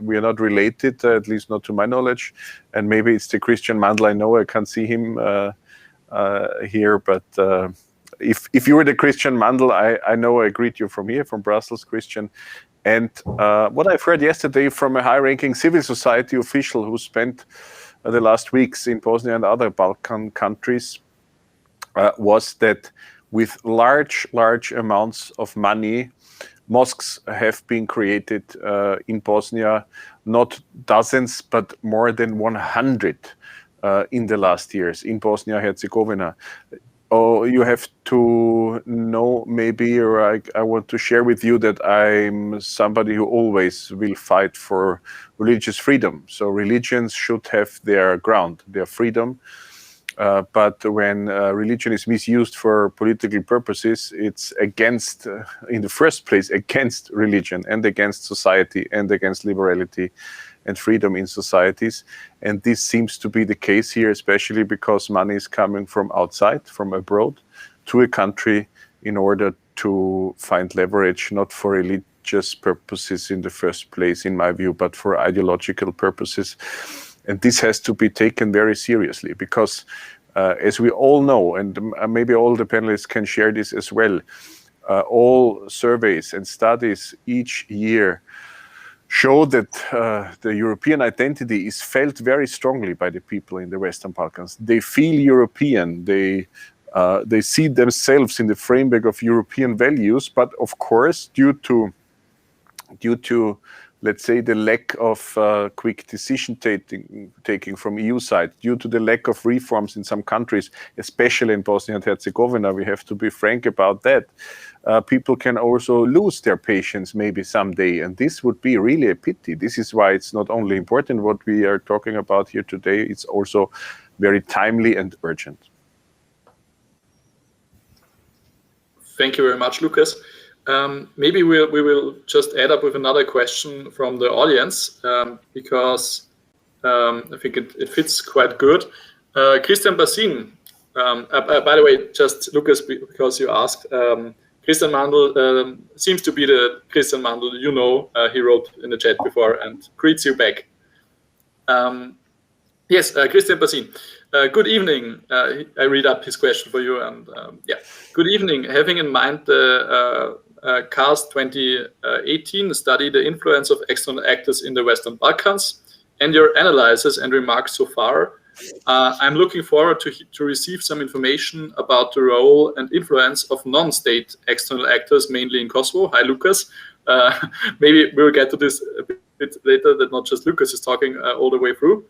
we are not related, at least not to my knowledge. And maybe it's the Christian Mandl I know. I can't see him here, but if you were the Christian Mandl, I know I greet you from here, from Brussels, Christian. And what I've heard yesterday from a high-ranking civil society official who spent the last weeks in Bosnia and other Balkan countries was that with large amounts of money, mosques have been created in Bosnia, not dozens, but more than 100 in the last years in Bosnia and Herzegovina. Oh, you have to know maybe, or I want to share with you that I'm somebody who always will fight for religious freedom. So religions should have their ground, their freedom. But when religion is misused for political purposes, it's against, in the first place, against religion and against society and against liberality and freedom in societies. And this seems to be the case here, especially because money is coming from outside, from abroad, to a country in order to find leverage, not for religious purposes in the first place, in my view, but for ideological purposes. And this has to be taken very seriously because, as we all know, and maybe all the panelists can share this as well, all surveys and studies each year show that the European identity is felt very strongly by the people in the Western Balkans. They feel European. They see themselves in the framework of European values, but of course, due to let's say, the lack of quick decision taking from EU side, due to the lack of reforms in some countries, especially in Bosnia and Herzegovina, we have to be frank about that. People can also lose their patience maybe someday, and this would be really a pity. This is why it's not only important what we are talking about here today, it's also very timely and urgent. Thank you very much, Lucas. Maybe we will just add up with another question from the audience because I think it fits quite good. Christian Basin, by the way, just Lucas, because you asked, Christian Mandl seems to be the Christian Mandl you know. He wrote in the chat before and greets you back. Yes, Christian Basin. Good evening. I read up his question for you. And yeah, good evening. Having in mind the CAST 2018 study, the influence of external actors in the Western Balkans, and your analysis and remarks so far, I'm looking forward to receive some information about the role and influence of non-state external actors, mainly in Kosovo. Hi, Lucas. Maybe we'll get to this a bit later, that not just Lucas is talking all the way through.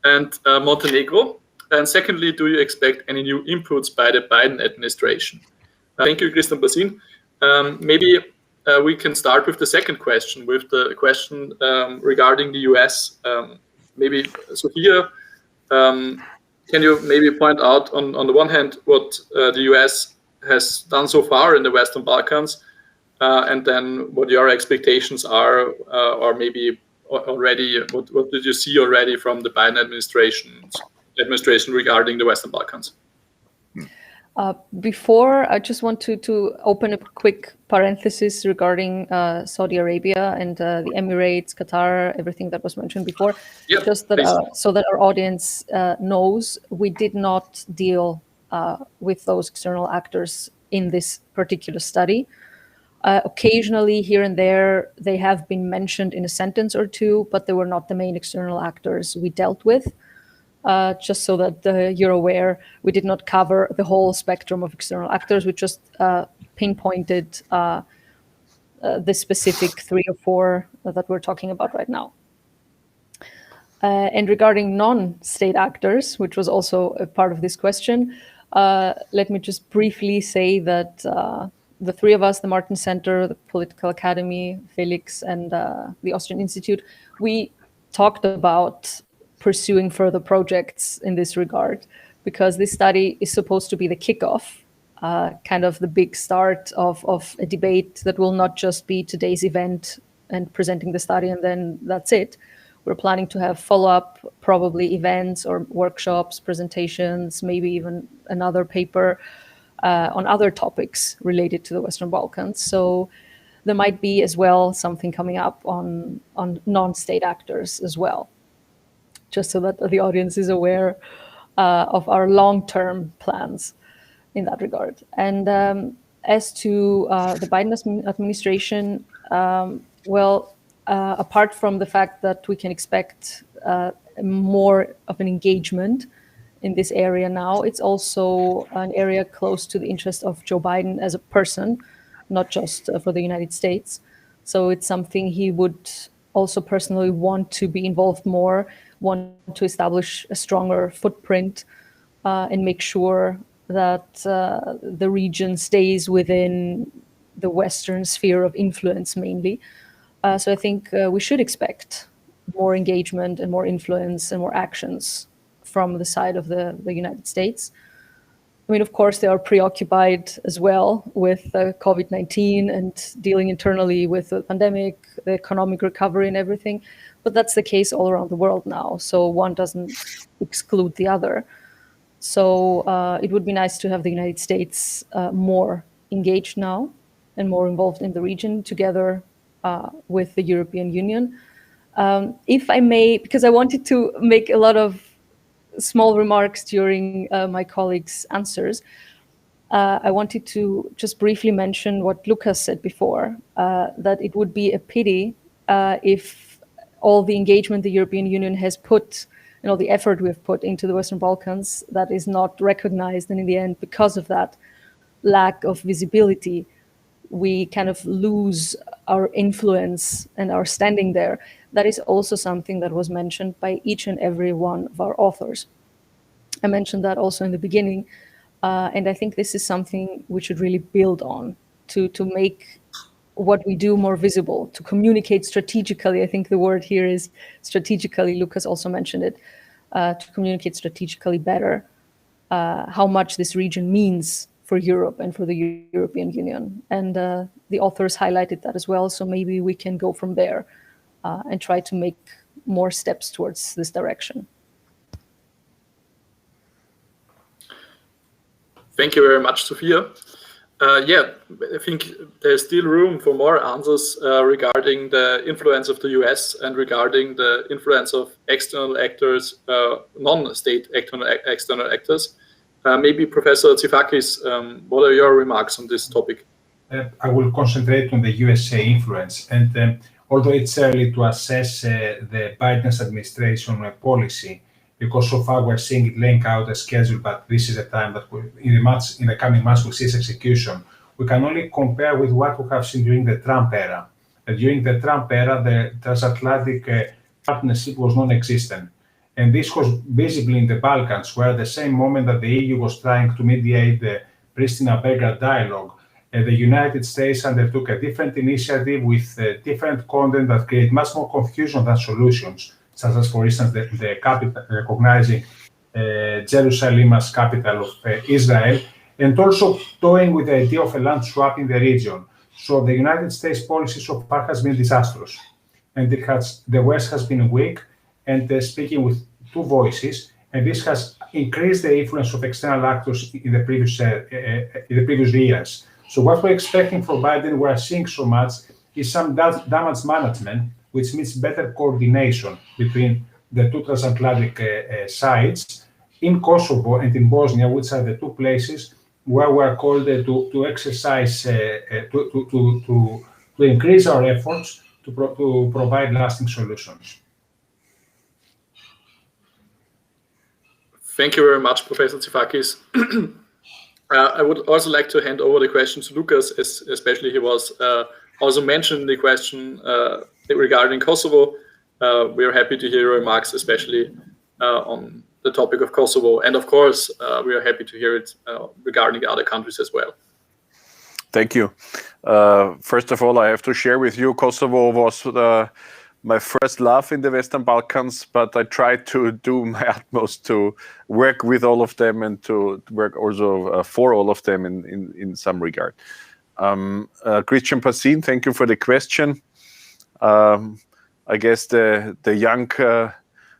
And Montenegro. And secondly, do you expect any new inputs by the Biden administration? Thank you, Christian Basin. Maybe we can start with the second question, with the question regarding the US. Maybe Sophia, can you maybe point out on the one hand what the US has done so far in the Western Balkans, and then what your expectations are, or maybe already what did you see already from the Biden administration regarding the Western Balkans? Before, I just want to open a quick parenthesis regarding Saudi Arabia and the Emirates, Qatar, everything that was mentioned before. Yep, just that, so that our audience knows, we did not deal with those external actors in this particular study. Occasionally, here and there, they have been mentioned in a sentence or two, but they were not the main external actors we dealt with. Just so that you're aware, we did not cover the whole spectrum of external actors. We just pinpointed the specific 3 or 4 that we're talking about right now. And regarding non-state actors, which was also a part of this question, let me just briefly say that the 3 of us, the Martin Center, the Political Academy, Felix, and the Austrian Institute, we talked about pursuing further projects in this regard, because this study is supposed to be the kickoff, kind of the big start of a debate that will not just be today's event and presenting the study and then that's it. We're planning to have follow-up, probably events or workshops, presentations, maybe even another paper on other topics related to the Western Balkans. So there might be as well something coming up on non-state actors as well, just so that the audience is aware of our long-term plans in that regard. And as to the Biden administration, apart from the fact that we can expect more of an engagement in this area now, it's also an area close to the interest of Joe Biden as a person, not just for the United States. So it's something he would also personally want to be involved more, want to establish a stronger footprint and make sure that the region stays within the Western sphere of influence mainly. So I think we should expect more engagement and more influence and more actions from the side of the United States. I mean, of course, they are preoccupied as well with COVID-19 and dealing internally with the pandemic, the economic recovery and everything. But that's the case all around the world now. So one doesn't exclude the other. So it would be nice to have the United States more engaged now and more involved in the region together with the European Union. If I may, because I wanted to make a lot of small remarks during my colleagues' answers, I wanted to just briefly mention what Lucas said before, that it would be a pity if all the engagement the European Union has put and all the effort we've put into the Western Balkans, that is not recognized, and in the end, because of that lack of visibility, we kind of lose our influence and our standing there. That is also something that was mentioned by each and every one of our authors. I mentioned that also in the beginning, and I think this is something we should really build on to make what we do more visible, to communicate strategically. I think the word here is strategically. Lucas also mentioned it, to communicate strategically better how much this region means for Europe and for the European Union. And the authors highlighted that as well. So maybe we can go from there and try to make more steps towards this direction. Thank you very much, Sophia. Yeah, I think there's still room for more answers regarding the influence of the US and regarding the influence of external actors, non-state external actors. Maybe Professor Tifakis, what are your remarks on this topic? I will concentrate on the USA influence. And although it's early to assess the Biden's administration policy, because so far we're seeing it laying out a schedule, but this is a time that in the coming months we'll see its execution. We can only compare with what we have seen during the Trump era. During the Trump era, the transatlantic partnership was non-existent. And this was visible in the Balkans, where at the same moment that the EU was trying to mediate the Pristina-Belgrade dialogue, the United States undertook a different initiative with different content that created much more confusion than solutions, such as, for instance, the capital, recognizing Jerusalem as capital of Israel, and also toying with the idea of a land swap in the region. So the United States policy so far has been disastrous, and the West has been weak and speaking with two voices, and this has increased the influence of external actors in the previous years. So what we're expecting from Biden, we're seeing so much, is some damage management, which means better coordination between the two transatlantic sides in Kosovo and in Bosnia, which are the two places where we're called to exercise, to increase our efforts to provide lasting solutions. Thank you very much, Professor Tifakis. I would also like to hand over the question to Lucas, especially he was also mentioned in the question regarding Kosovo. We are happy to hear your remarks, especially on the topic of Kosovo. And of course, we are happy to hear it regarding other countries as well. Thank you. First of all, I have to share with you, Kosovo was my first love in the Western Balkans, but I tried to do my utmost to work with all of them and to work also for all of them in some regard. Christian Passin, thank you for the question. I guess the young,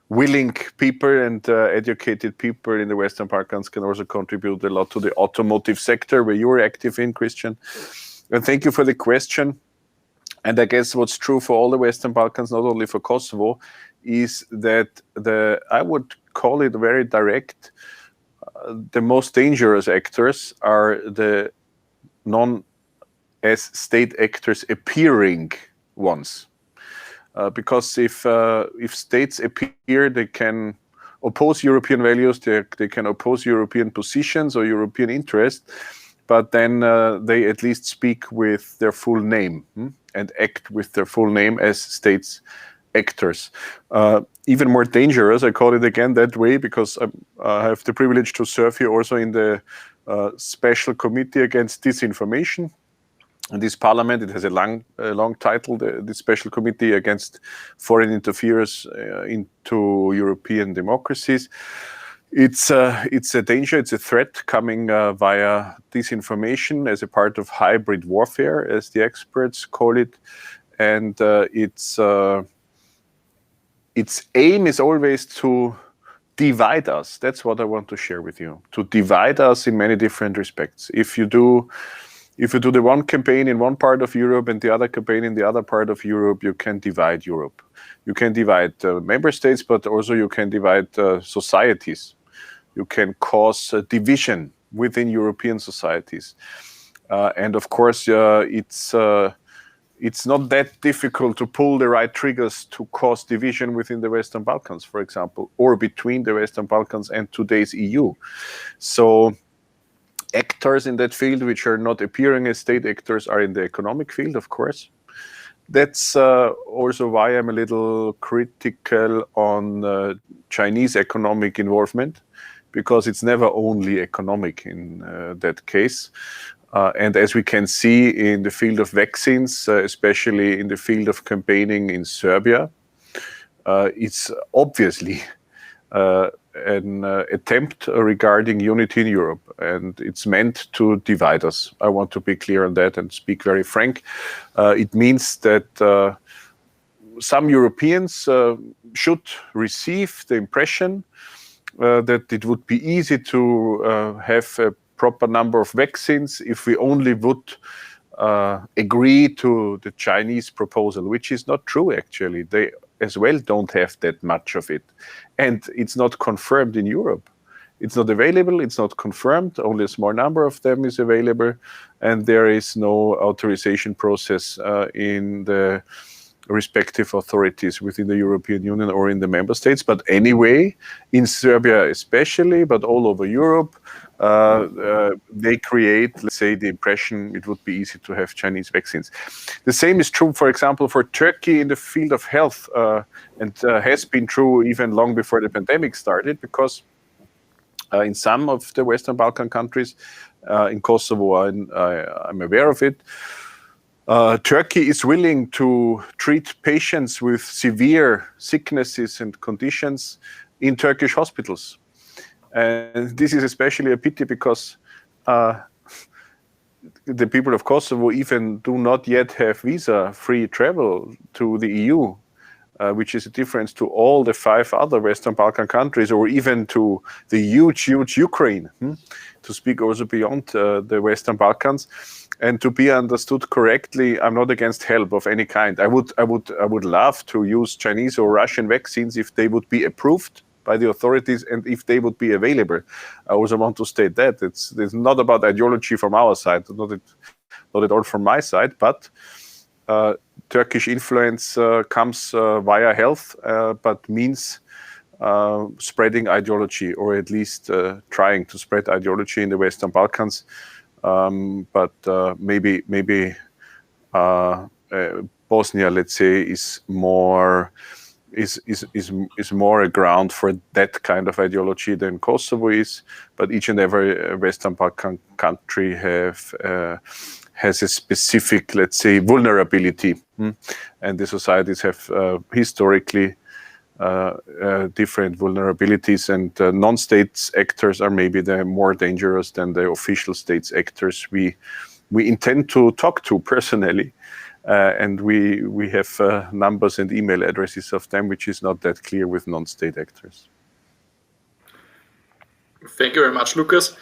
willing people and educated people in the Western Balkans can also contribute a lot to the automotive sector where you are active in, Christian. And thank you for the question. And I guess what's true for all the Western Balkans, not only for Kosovo, is that I would call it very direct, the most dangerous actors are the as state actors appearing ones. Because if states appear, they can oppose European values, they can oppose European positions or European interests, but then they at least speak with their full name and act with their full name as states actors. Even more dangerous, I call it again that way, because I have the privilege to serve here also in the Special Committee Against Disinformation. In this parliament, it has a long title, the Special Committee Against Foreign Interference into European Democracies. It's a danger, it's a threat coming via disinformation as a part of hybrid warfare, as the experts call it. And its aim is always to divide us. That's what I want to share with you, to divide us in many different respects. If you do the one campaign in one part of Europe and the other campaign in the other part of Europe, you can divide Europe. You can divide member states, but also you can divide societies. You can cause division within European societies. And of course, it's not that difficult to pull the right triggers to cause division within the Western Balkans, for example, or between the Western Balkans and today's EU. So actors in that field which are not appearing as state actors are in the economic field, of course. That's also why I'm a little critical on Chinese economic involvement, because it's never only economic in that case. And as we can see in the field of vaccines, especially in the field of campaigning in Serbia, it's obviously an attempt regarding unity in Europe, and it's meant to divide us. I want to be clear on that and speak very frank. It means that some Europeans should receive the impression that it would be easy to have a proper number of vaccines if we only would agree to the Chinese proposal, which is not true, actually. They as well don't have that much of it. And it's not confirmed in Europe. It's not available, it's not confirmed, only a small number of them is available, and there is no authorization process in the respective authorities within the European Union or in the member states. But anyway, in Serbia especially, but all over Europe, they create, let's say, the impression it would be easy to have Chinese vaccines. The same is true, for example, for Turkey in the field of health, and has been true even long before the pandemic started, because in some of the Western Balkan countries, in Kosovo, I'm aware of it, Turkey is willing to treat patients with severe sicknesses and conditions in Turkish hospitals. And this is especially a pity because the people of Kosovo even do not yet have visa-free travel to the EU, which is a difference to all the 5 other Western Balkan countries, or even to the huge Ukraine, to speak also beyond the Western Balkans. And to be understood correctly, I'm not against help of any kind. I would love to use Chinese or Russian vaccines if they would be approved by the authorities and if they would be available. I also want to state that it's not about ideology from our side, not at all from my side, but Turkish influence comes via health, but means spreading ideology, or at least trying to spread ideology in the Western Balkans. But maybe Bosnia, let's say, is more a ground for that kind of ideology than Kosovo is. But each and every Western Balkan country has a specific, let's say, vulnerability, and the societies have historically different vulnerabilities, and non-state actors are maybe the more dangerous than the official states actors we intend to talk to personally, and we have numbers and email addresses of them, which is not that clear with non-state actors. Thank you very much, Lucas.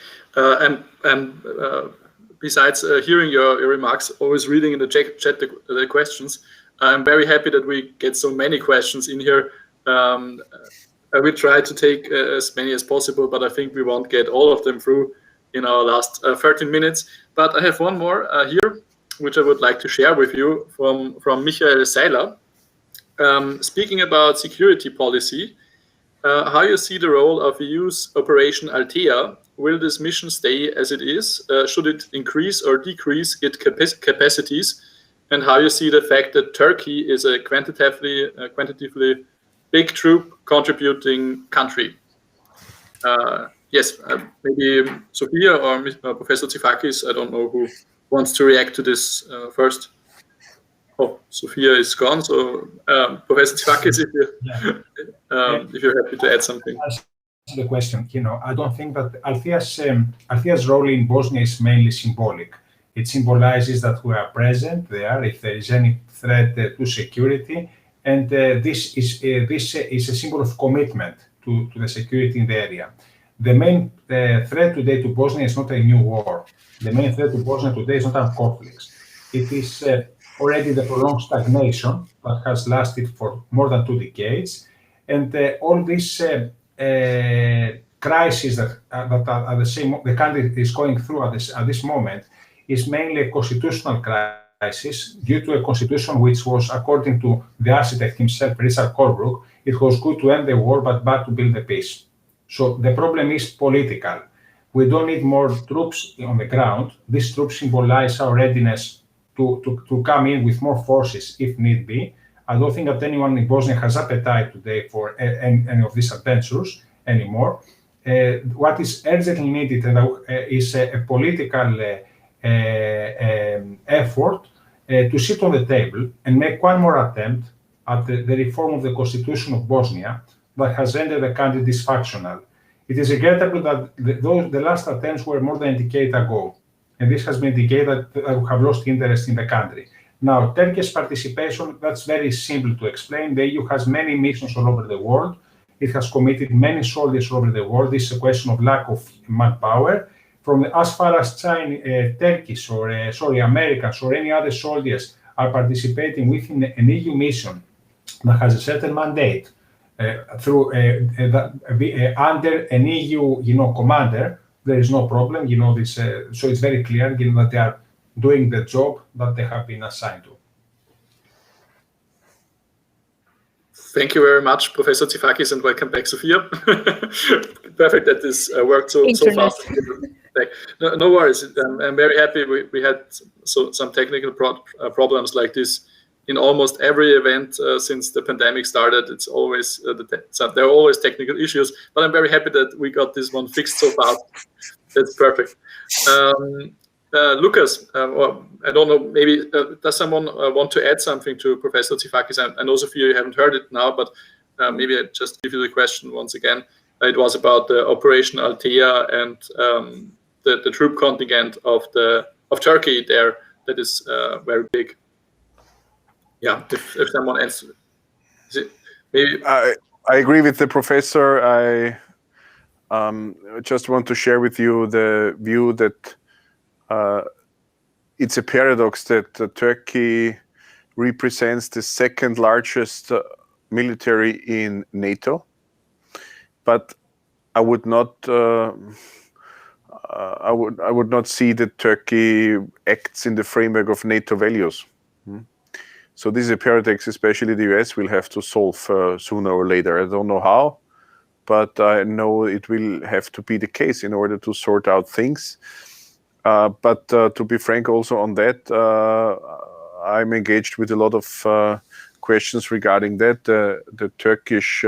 Besides hearing your remarks, always reading in the chat the questions, I'm very happy that we get so many questions in here. I will try to take as many as possible, but I think we won't get all of them through in our last 13 minutes. But I have one more here, which I would like to share with you from Michael Seiler. Speaking about security policy, how you see the role of EU's Operation Althea. Will this mission stay as it is? Should it increase or decrease its capacities? And how you see the fact that Turkey is a quantitatively big troop contributing country? Yes, maybe Sophia or Professor Tifakis, I don't know who wants to react to this first. Oh, Sophia is gone, so Professor Tifakis, if you're happy to add something. The question, I don't think that Althea's role in Bosnia is mainly symbolic. It symbolizes that we are present there if there is any threat to security, and this is a symbol of commitment to the security in the area. The main threat today to Bosnia is not a new war. The main threat to Bosnia today is not armed conflicts. It is already the prolonged stagnation that has lasted for more than 2 decades, and all these crises that the country is going through at this moment is mainly a constitutional crisis due to a constitution which was, according to the architect himself, Richard Corbrook, it was good to end the war but bad to build the peace. So the problem is political. We don't need more troops on the ground. These troops symbolize our readiness to come in with more forces if need be. I don't think that anyone in Bosnia has appetite today for any of these adventures anymore. What is urgently needed is a political effort to sit on the table and make one more attempt at the reform of the constitution of Bosnia that has rendered the country dysfunctional. It is regrettable that the last attempts were more than a decade ago, and this has been a decade that we have lost interest in the country. Now, Turkey's participation, that's very simple to explain. The EU has many missions all over the world. It has committed many soldiers all over the world. This is a question of lack of manpower. As far as Turkish or Americans or any other soldiers are participating within an EU mission that has a certain mandate under an EU, commander, there is no problem. This, so it's very clear, that they are doing the job that they have been assigned to. Thank you very much, Professor Tifakis, and welcome back, Sophia. Perfect that this worked so fast. No worries. I'm very happy we had some technical problems like this in almost every event since the pandemic started. It's always there are always technical issues, but I'm very happy that we got this one fixed so fast. That's perfect. Lucas, I don't know, maybe does someone want to add something to Professor Tifakis? I know, Sophia, you haven't heard it now, but maybe I just give you the question once again. It was about the Operation Althea and the troop contingent of Turkey there that is very big. Yeah, if someone else, maybe. I agree with the professor. I just want to share with you the view that it's a paradox that Turkey represents the second largest military in NATO, but I would not see that Turkey acts in the framework of NATO values. So this is a paradox, especially the US will have to solve sooner or later. I don't know how, but I know it will have to be the case in order to sort out things. But to be frank also on that, I'm engaged with a lot of questions regarding that. The Turkish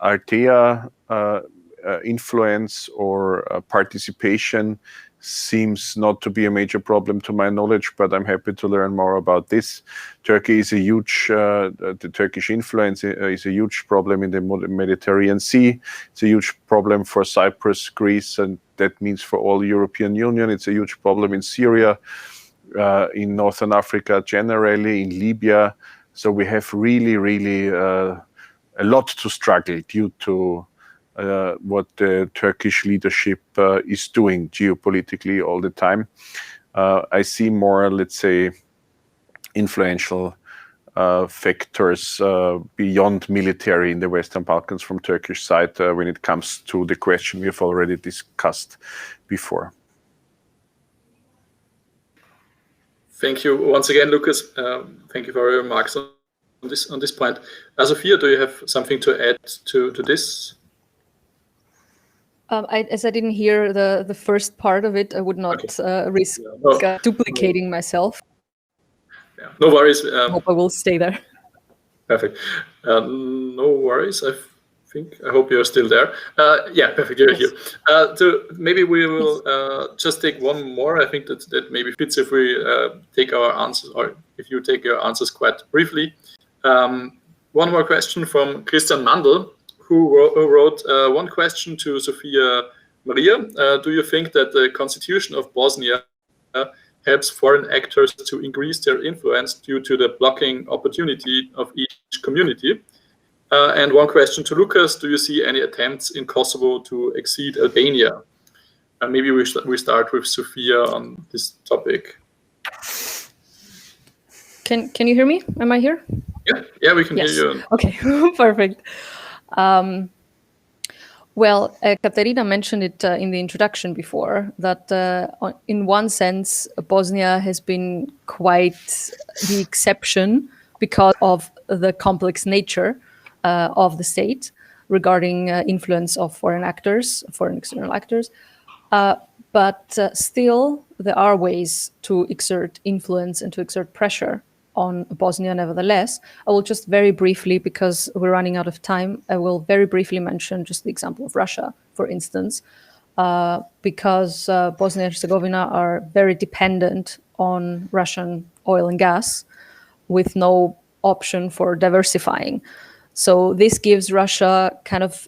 Altea influence or participation seems not to be a major problem to my knowledge, but I'm happy to learn more about this. Turkey is a huge, the Turkish influence is a huge problem in the Mediterranean Sea. It's a huge problem for Cyprus, Greece, and that means for all European Union. It's a huge problem in Syria, in Northern Africa generally, in Libya. So we have really a lot to struggle due to what the Turkish leadership is doing geopolitically all the time. I see more, let's say, influential factors beyond military in the Western Balkans from Turkish side when it comes to the question we have already discussed before. Thank you once again, Lucas. Thank you for your remarks on this point. Sophia, do you have something to add to this? As I didn't hear the first part of it, I would not risk duplicating myself. Yeah. No worries. I hope I will stay there. Perfect. No worries. I hope you're still there. Yeah, perfect. You're here. Maybe we will just take one more. I think that maybe fits if we take our answers, or if you take your answers quite briefly. One more question from Christian Mandl, who wrote one question to Sophia Maria. Do you think that the constitution of Bosnia helps foreign actors to increase their influence due to the blocking opportunity of each community? And one question to Lucas: do you see any attempts in Kosovo to exceed Albania? Maybe we start with Sophia on this topic. Can you hear me? Am I here? Yeah, we can hear you. Okay, perfect. Well, Katharina mentioned it in the introduction before, that in one sense, Bosnia has been quite the exception because of the complex nature of the state regarding influence of foreign external actors. But still, there are ways to exert influence and to exert pressure on Bosnia nevertheless. I will just very briefly, because we're running out of time, I will very briefly mention just the example of Russia, for instance, because Bosnia and Herzegovina are very dependent on Russian oil and gas with no option for diversifying. So this gives Russia kind of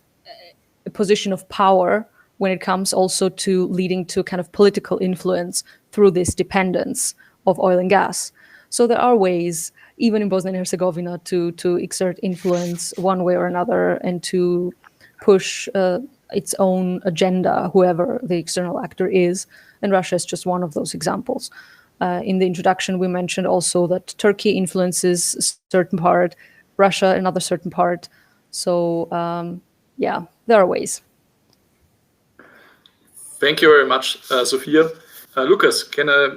a position of power when it comes also to leading to kind of political influence through this dependence of oil and gas. So there are ways, even in Bosnia and Herzegovina, to exert influence one way or another and to push its own agenda, whoever the external actor is. And Russia is just one of those examples. In the introduction, we mentioned also that Turkey influences a certain part, Russia another certain part. So yeah, there are ways. Thank you very much, Sophia. Lucas, can I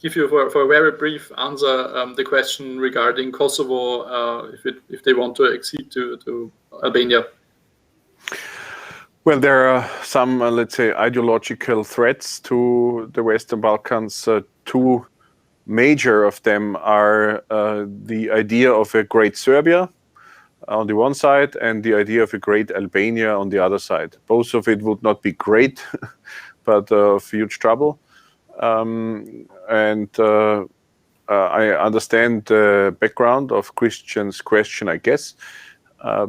give you for a very brief answer the question regarding Kosovo, if they want to accede to Albania? Well, there are some, let's say, ideological threats to the Western Balkans. Two major of them are the idea of a great Serbia on the one side and the idea of a great Albania on the other side. Both of it would not be great, but of huge trouble. I understand the background of Christian's question, I guess,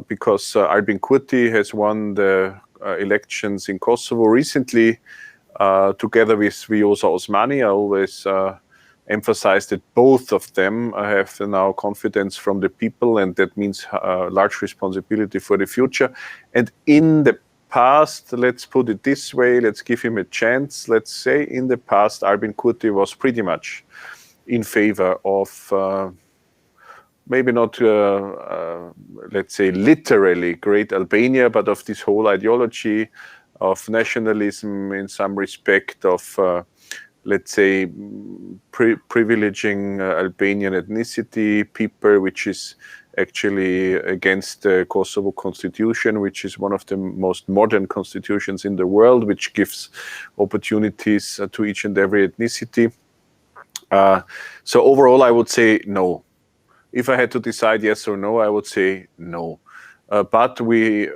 because Albin Kurti has won the elections in Kosovo recently, together with Vjosa Osmani. I always emphasize that both of them have now confidence from the people, and that means large responsibility for the future. And in the past, let's put it this way, let's give him a chance. Let's say in the past, Albin Kurti was pretty much in favor of maybe not, let's say, literally great Albania, but of this whole ideology of nationalism in some respect, of, let's say, privileging Albanian ethnicity, people, which is actually against the Kosovo constitution, which is one of the most modern constitutions in the world, which gives opportunities to each and every ethnicity. So overall, I would say no. If I had to decide yes or no, I would say no. But we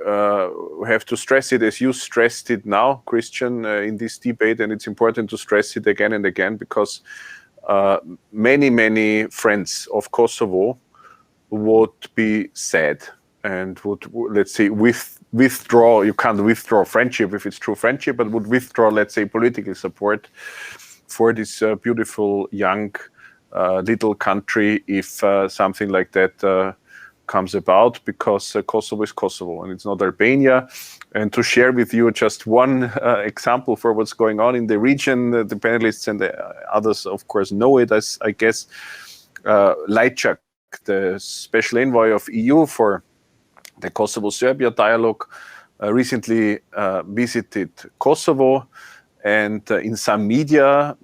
have to stress it, as you stressed it now, Christian, in this debate, and it's important to stress it again and again, because many friends of Kosovo would be sad and would, let's say, withdraw. You can't withdraw friendship if it's true friendship, but would withdraw, let's say, political support for this beautiful young little country if something like that comes about, because Kosovo is Kosovo and it's not Albania. And to share with you just one example for what's going on in the region, the panelists and the others, of course, know it, as I guess. Lajčák, the special envoy of EU for the Kosovo-Serbia dialogue, recently visited Kosovo, and in some media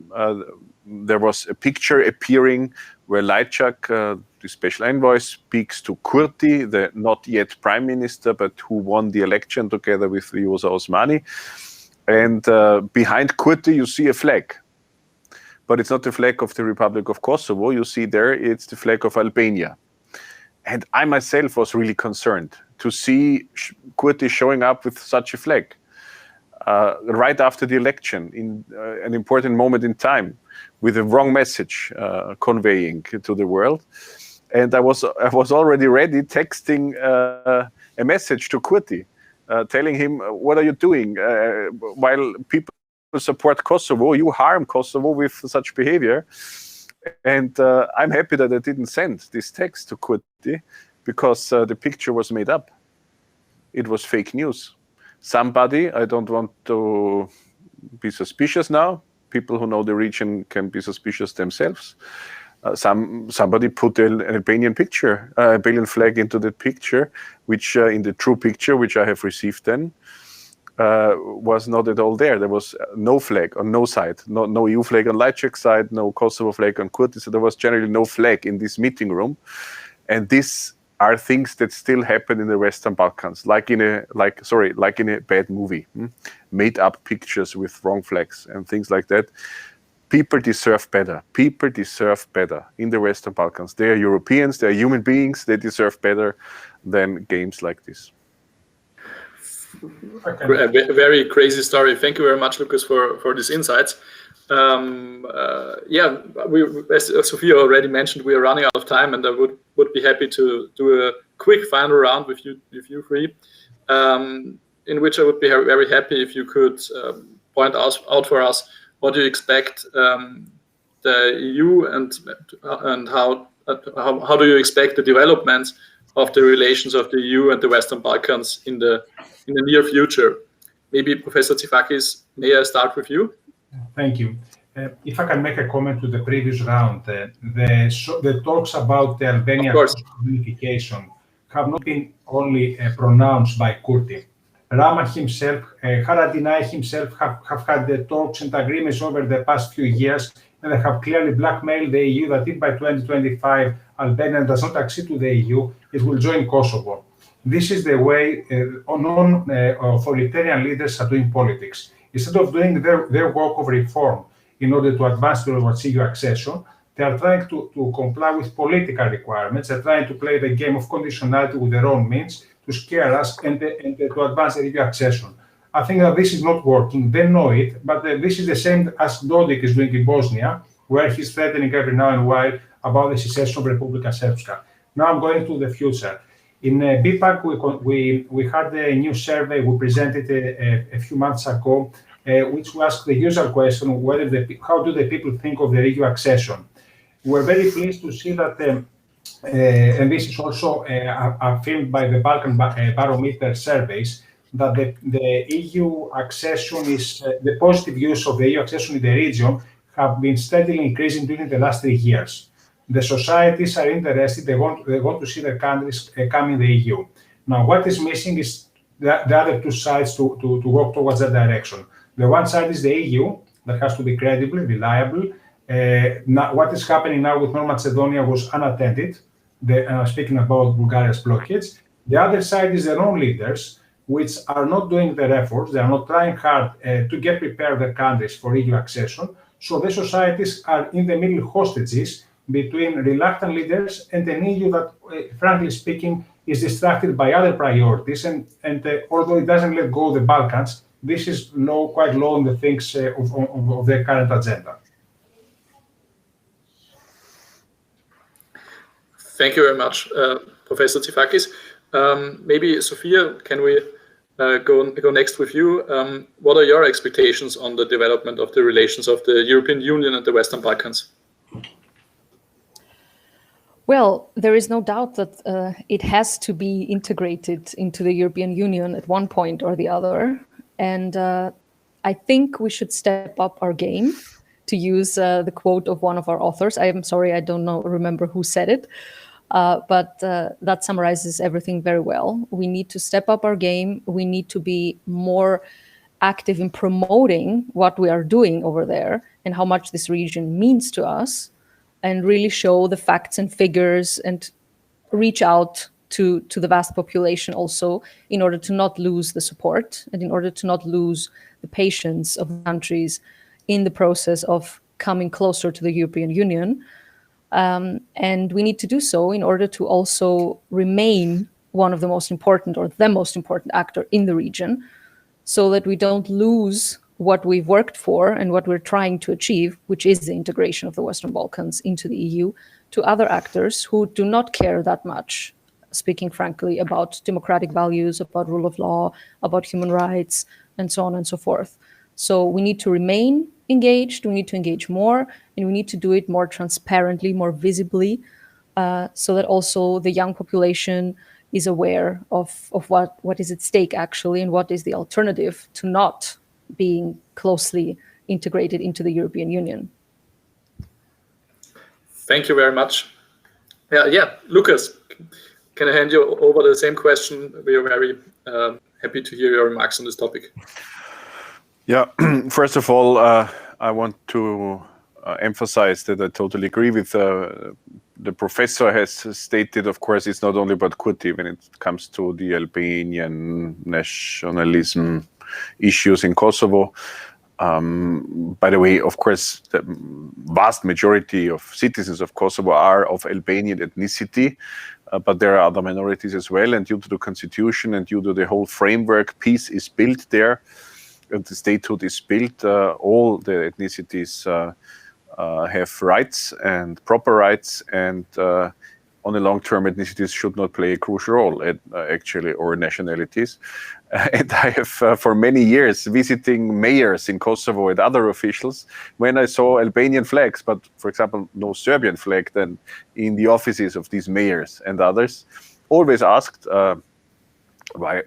there was a picture appearing where Lajčák, the special envoy, speaks to Kurti, the not yet prime minister, but who won the election together with Vjosa Osmani. And behind Kurti you see a flag. But it's not the flag of the Republic of Kosovo. You see there, it's the flag of Albania. And I myself was really concerned to see Kurti showing up with such a flag right after the election, in an important moment in time, with a wrong message conveying to the world. And I was already ready texting a message to Kurti, telling him, what are you doing? While people support Kosovo, you harm Kosovo with such behavior. And I'm happy that I didn't send this text to Kurti, because the picture was made up. It was fake news. Somebody, I don't want to be suspicious now, people who know the region can be suspicious themselves. Somebody put an Albanian picture, Albanian flag into the picture, which in the true picture, which I have received then, was not at all there. There was no flag on no side, no EU flag on Lajčák's side, no Kosovo flag on Kurti. So there was generally no flag in this meeting room. And these are things that still happen in the Western Balkans, like in a bad movie. Made up pictures with wrong flags and things like that. People deserve better. People deserve better in the Western Balkans. They are Europeans, they are human beings, they deserve better than games like this. A very crazy story. Thank you very much, Lucas, for these insights. Yeah, as Sophia already mentioned, we are running out of time, and I would be happy to do a quick final round with you three, in which I would be very happy if you could point out for us what do you expect the EU and how do you expect the developments of the relations of the EU and the Western Balkans in the near future? Maybe Professor Tifakis, may I start with you? Thank you. If I can make a comment to the previous round, the talks about the Albania unification have not been only pronounced by Kurti. Rama himself, Haradinaj himself have had the talks and agreements over the past few years, and they have clearly blackmailed the EU that if by 2025 Albania does not accede to the EU, it will join Kosovo. This is the way non-authoritarian leaders are doing politics. Instead of doing their work of reform in order to advance towards EU accession, they are trying to comply with political requirements. They're trying to play the game of conditionality with their own means to scare us and to advance the EU accession. I think that this is not working. They know it, but this is the same as Dodik is doing in Bosnia, where he's threatening every now and while about the secession of Republika Srpska. Now I'm going to the future. In BPAC, we had a new survey we presented a few months ago, which was the usual question, how do the people think of the EU accession? We're very pleased to see that, and this is also affirmed by the Balkan Barometer surveys, that the EU accession is, the positive views of the EU accession in the region have been steadily increasing during the last 3 years. The societies are interested, they want to see their countries come in the EU. Now, what is missing is the other two sides to work towards that direction. The one side is the EU, that has to be credible, reliable. Now, what is happening now with North Macedonia was unattended. Speaking about Bulgaria's blockage. The other side is their own leaders, which are not doing their efforts. They are not trying hard to get prepared their countries for EU accession. So the societies are in the middle hostages between reluctant leaders and an EU that, frankly speaking, is distracted by other priorities. And although it doesn't let go of the Balkans, this is quite low on the things of their current agenda. Thank you very much, Professor Tifakis. Maybe, Sophia, can we go next with you? What are your expectations on the development of the relations of the European Union and the Western Balkans? Well, there is no doubt that it has to be integrated into the European Union at one point or the other. And I think we should step up our game, to use the quote of one of our authors. I am sorry, I don't remember who said it, but that summarizes everything very well. We need to step up our game. We need to be more active in promoting what we are doing over there and how much this region means to us, and really show the facts and figures and reach out to the vast population also, in order to not lose the support and in order to not lose the patience of countries in the process of coming closer to the European Union. And we need to do so in order to also remain one of the most important, or the most important actor in the region, so that we don't lose what we've worked for and what we're trying to achieve, which is the integration of the Western Balkans into the EU, to other actors who do not care that much, speaking frankly, about democratic values, about rule of law, about human rights, and so on and so forth. So we need to remain engaged, we need to engage more, and we need to do it more transparently, more visibly, so that also the young population is aware of what is at stake actually, and what is the alternative to not being closely integrated into the European Union. Thank you very much. Yeah, Lucas, can I hand you over the same question? We are very happy to hear your remarks on this topic. Yeah, first of all, I want to emphasize that I totally agree with the professor has stated. Of course, it's not only about Kurti when it comes to the Albanian nationalism issues in Kosovo. By the way, of course, the vast majority of citizens of Kosovo are of Albanian ethnicity, but there are other minorities as well. And due to the constitution and due to the whole framework, peace is built there. And the statehood is built. All the ethnicities have rights and proper rights, and on the long term, ethnicities should not play a crucial role, actually, or nationalities. And I have, for many years, visiting mayors in Kosovo and other officials, when I saw Albanian flags, but, for example, no Serbian flag, then in the offices of these mayors and others, always asked, why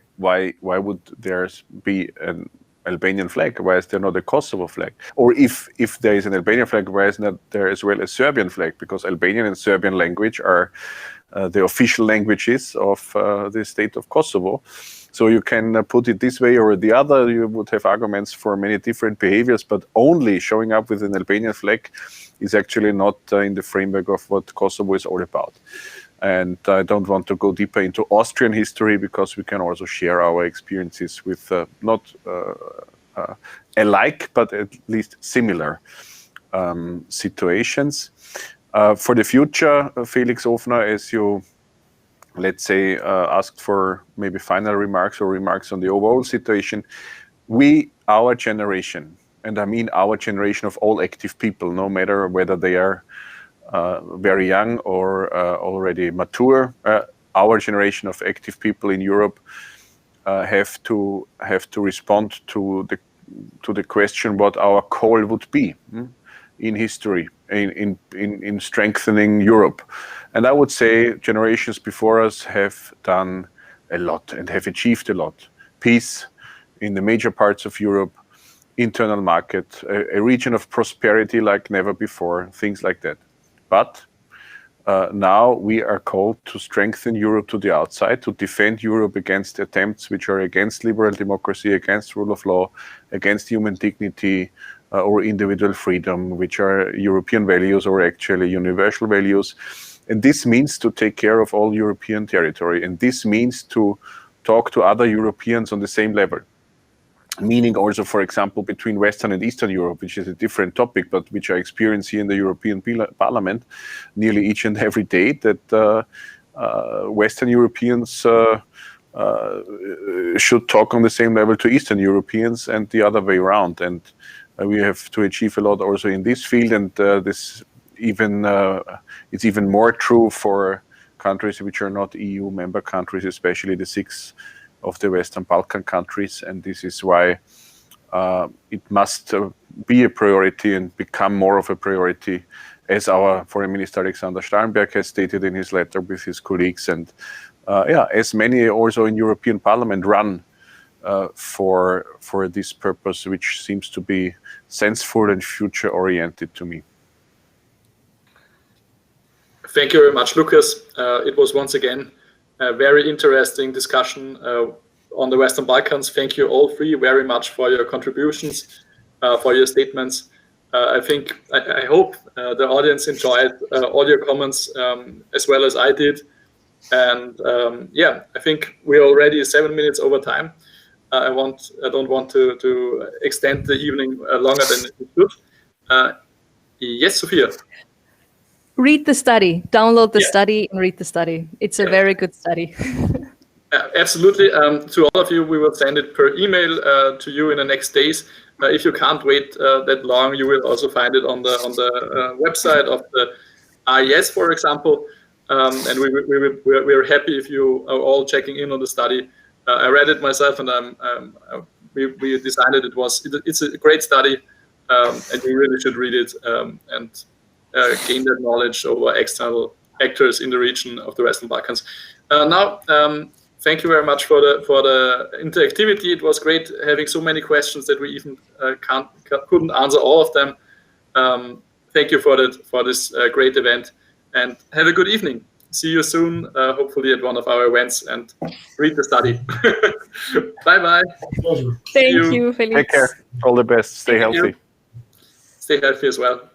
would there be an Albanian flag? Why is there not a Kosovo flag? Or if there is an Albanian flag, why is not there as well a Serbian flag? Because Albanian and Serbian language are the official languages of the state of Kosovo. So you can put it this way or the other. You would have arguments for many different behaviors, but only showing up with an Albanian flag is actually not in the framework of what Kosovo is all about. And I don't want to go deeper into Austrian history, because we can also share our experiences with not alike, but at least similar situations. For the future, Felix Ofner, as you, let's say, asked for maybe final remarks or remarks on the overall situation, our generation, and I mean our generation of all active people, no matter whether they are very young or already mature, our generation of active people in Europe have to respond to the question what our call would be in history, in strengthening Europe. And I would say generations before us have done a lot and have achieved a lot. Peace in the major parts of Europe, internal market, a region of prosperity like never before, things like that. But now we are called to strengthen Europe to the outside, to defend Europe against attempts which are against liberal democracy, against rule of law, against human dignity or individual freedom, which are European values or actually universal values. And this means to take care of all European territory. And this means to talk to other Europeans on the same level. meaning also, for example, between Western and Eastern Europe, which is a different topic, but which I experience here in the European Parliament nearly each and every day, that Western Europeans should talk on the same level to Eastern Europeans and the other way around. And we have to achieve a lot also in this field, and it's even more true for countries which are not EU member countries, especially the 6 of the Western Balkan countries. And this is why it must be a priority and become more of a priority, as our Foreign Minister Alexander Steinberg has stated in his letter with his colleagues, and as many also in European Parliament run for this purpose, which seems to be senseful and future-oriented to me. Thank you very much, Lucas. It was once again a very interesting discussion on the Western Balkans. Thank you all three very much for your contributions, for your statements. I hope the audience enjoyed all your comments as well as I did. And yeah, I think we're already 7 minutes over time. I don't want to extend the evening longer than it should. Yes, Sophia. Read the study, download the study and read the study. It's a very good study. Absolutely. To all of you, we will send it per email to you in the next days. If you can't wait that long, you will also find it on the website of the IES, for example. And we're happy if you are all checking in on the study. I read it myself, and we decided it's a great study, and you really should read it and gain that knowledge over external actors in the region of the Western Balkans. Now, thank you very much for the interactivity. It was great having so many questions that we even couldn't answer all of them. Thank you for this great event, and have a good evening. See you soon, hopefully at one of our events, and read the study. Bye-bye. Thank you, Felix. Take care. All the best. Stay healthy. Stay healthy as well.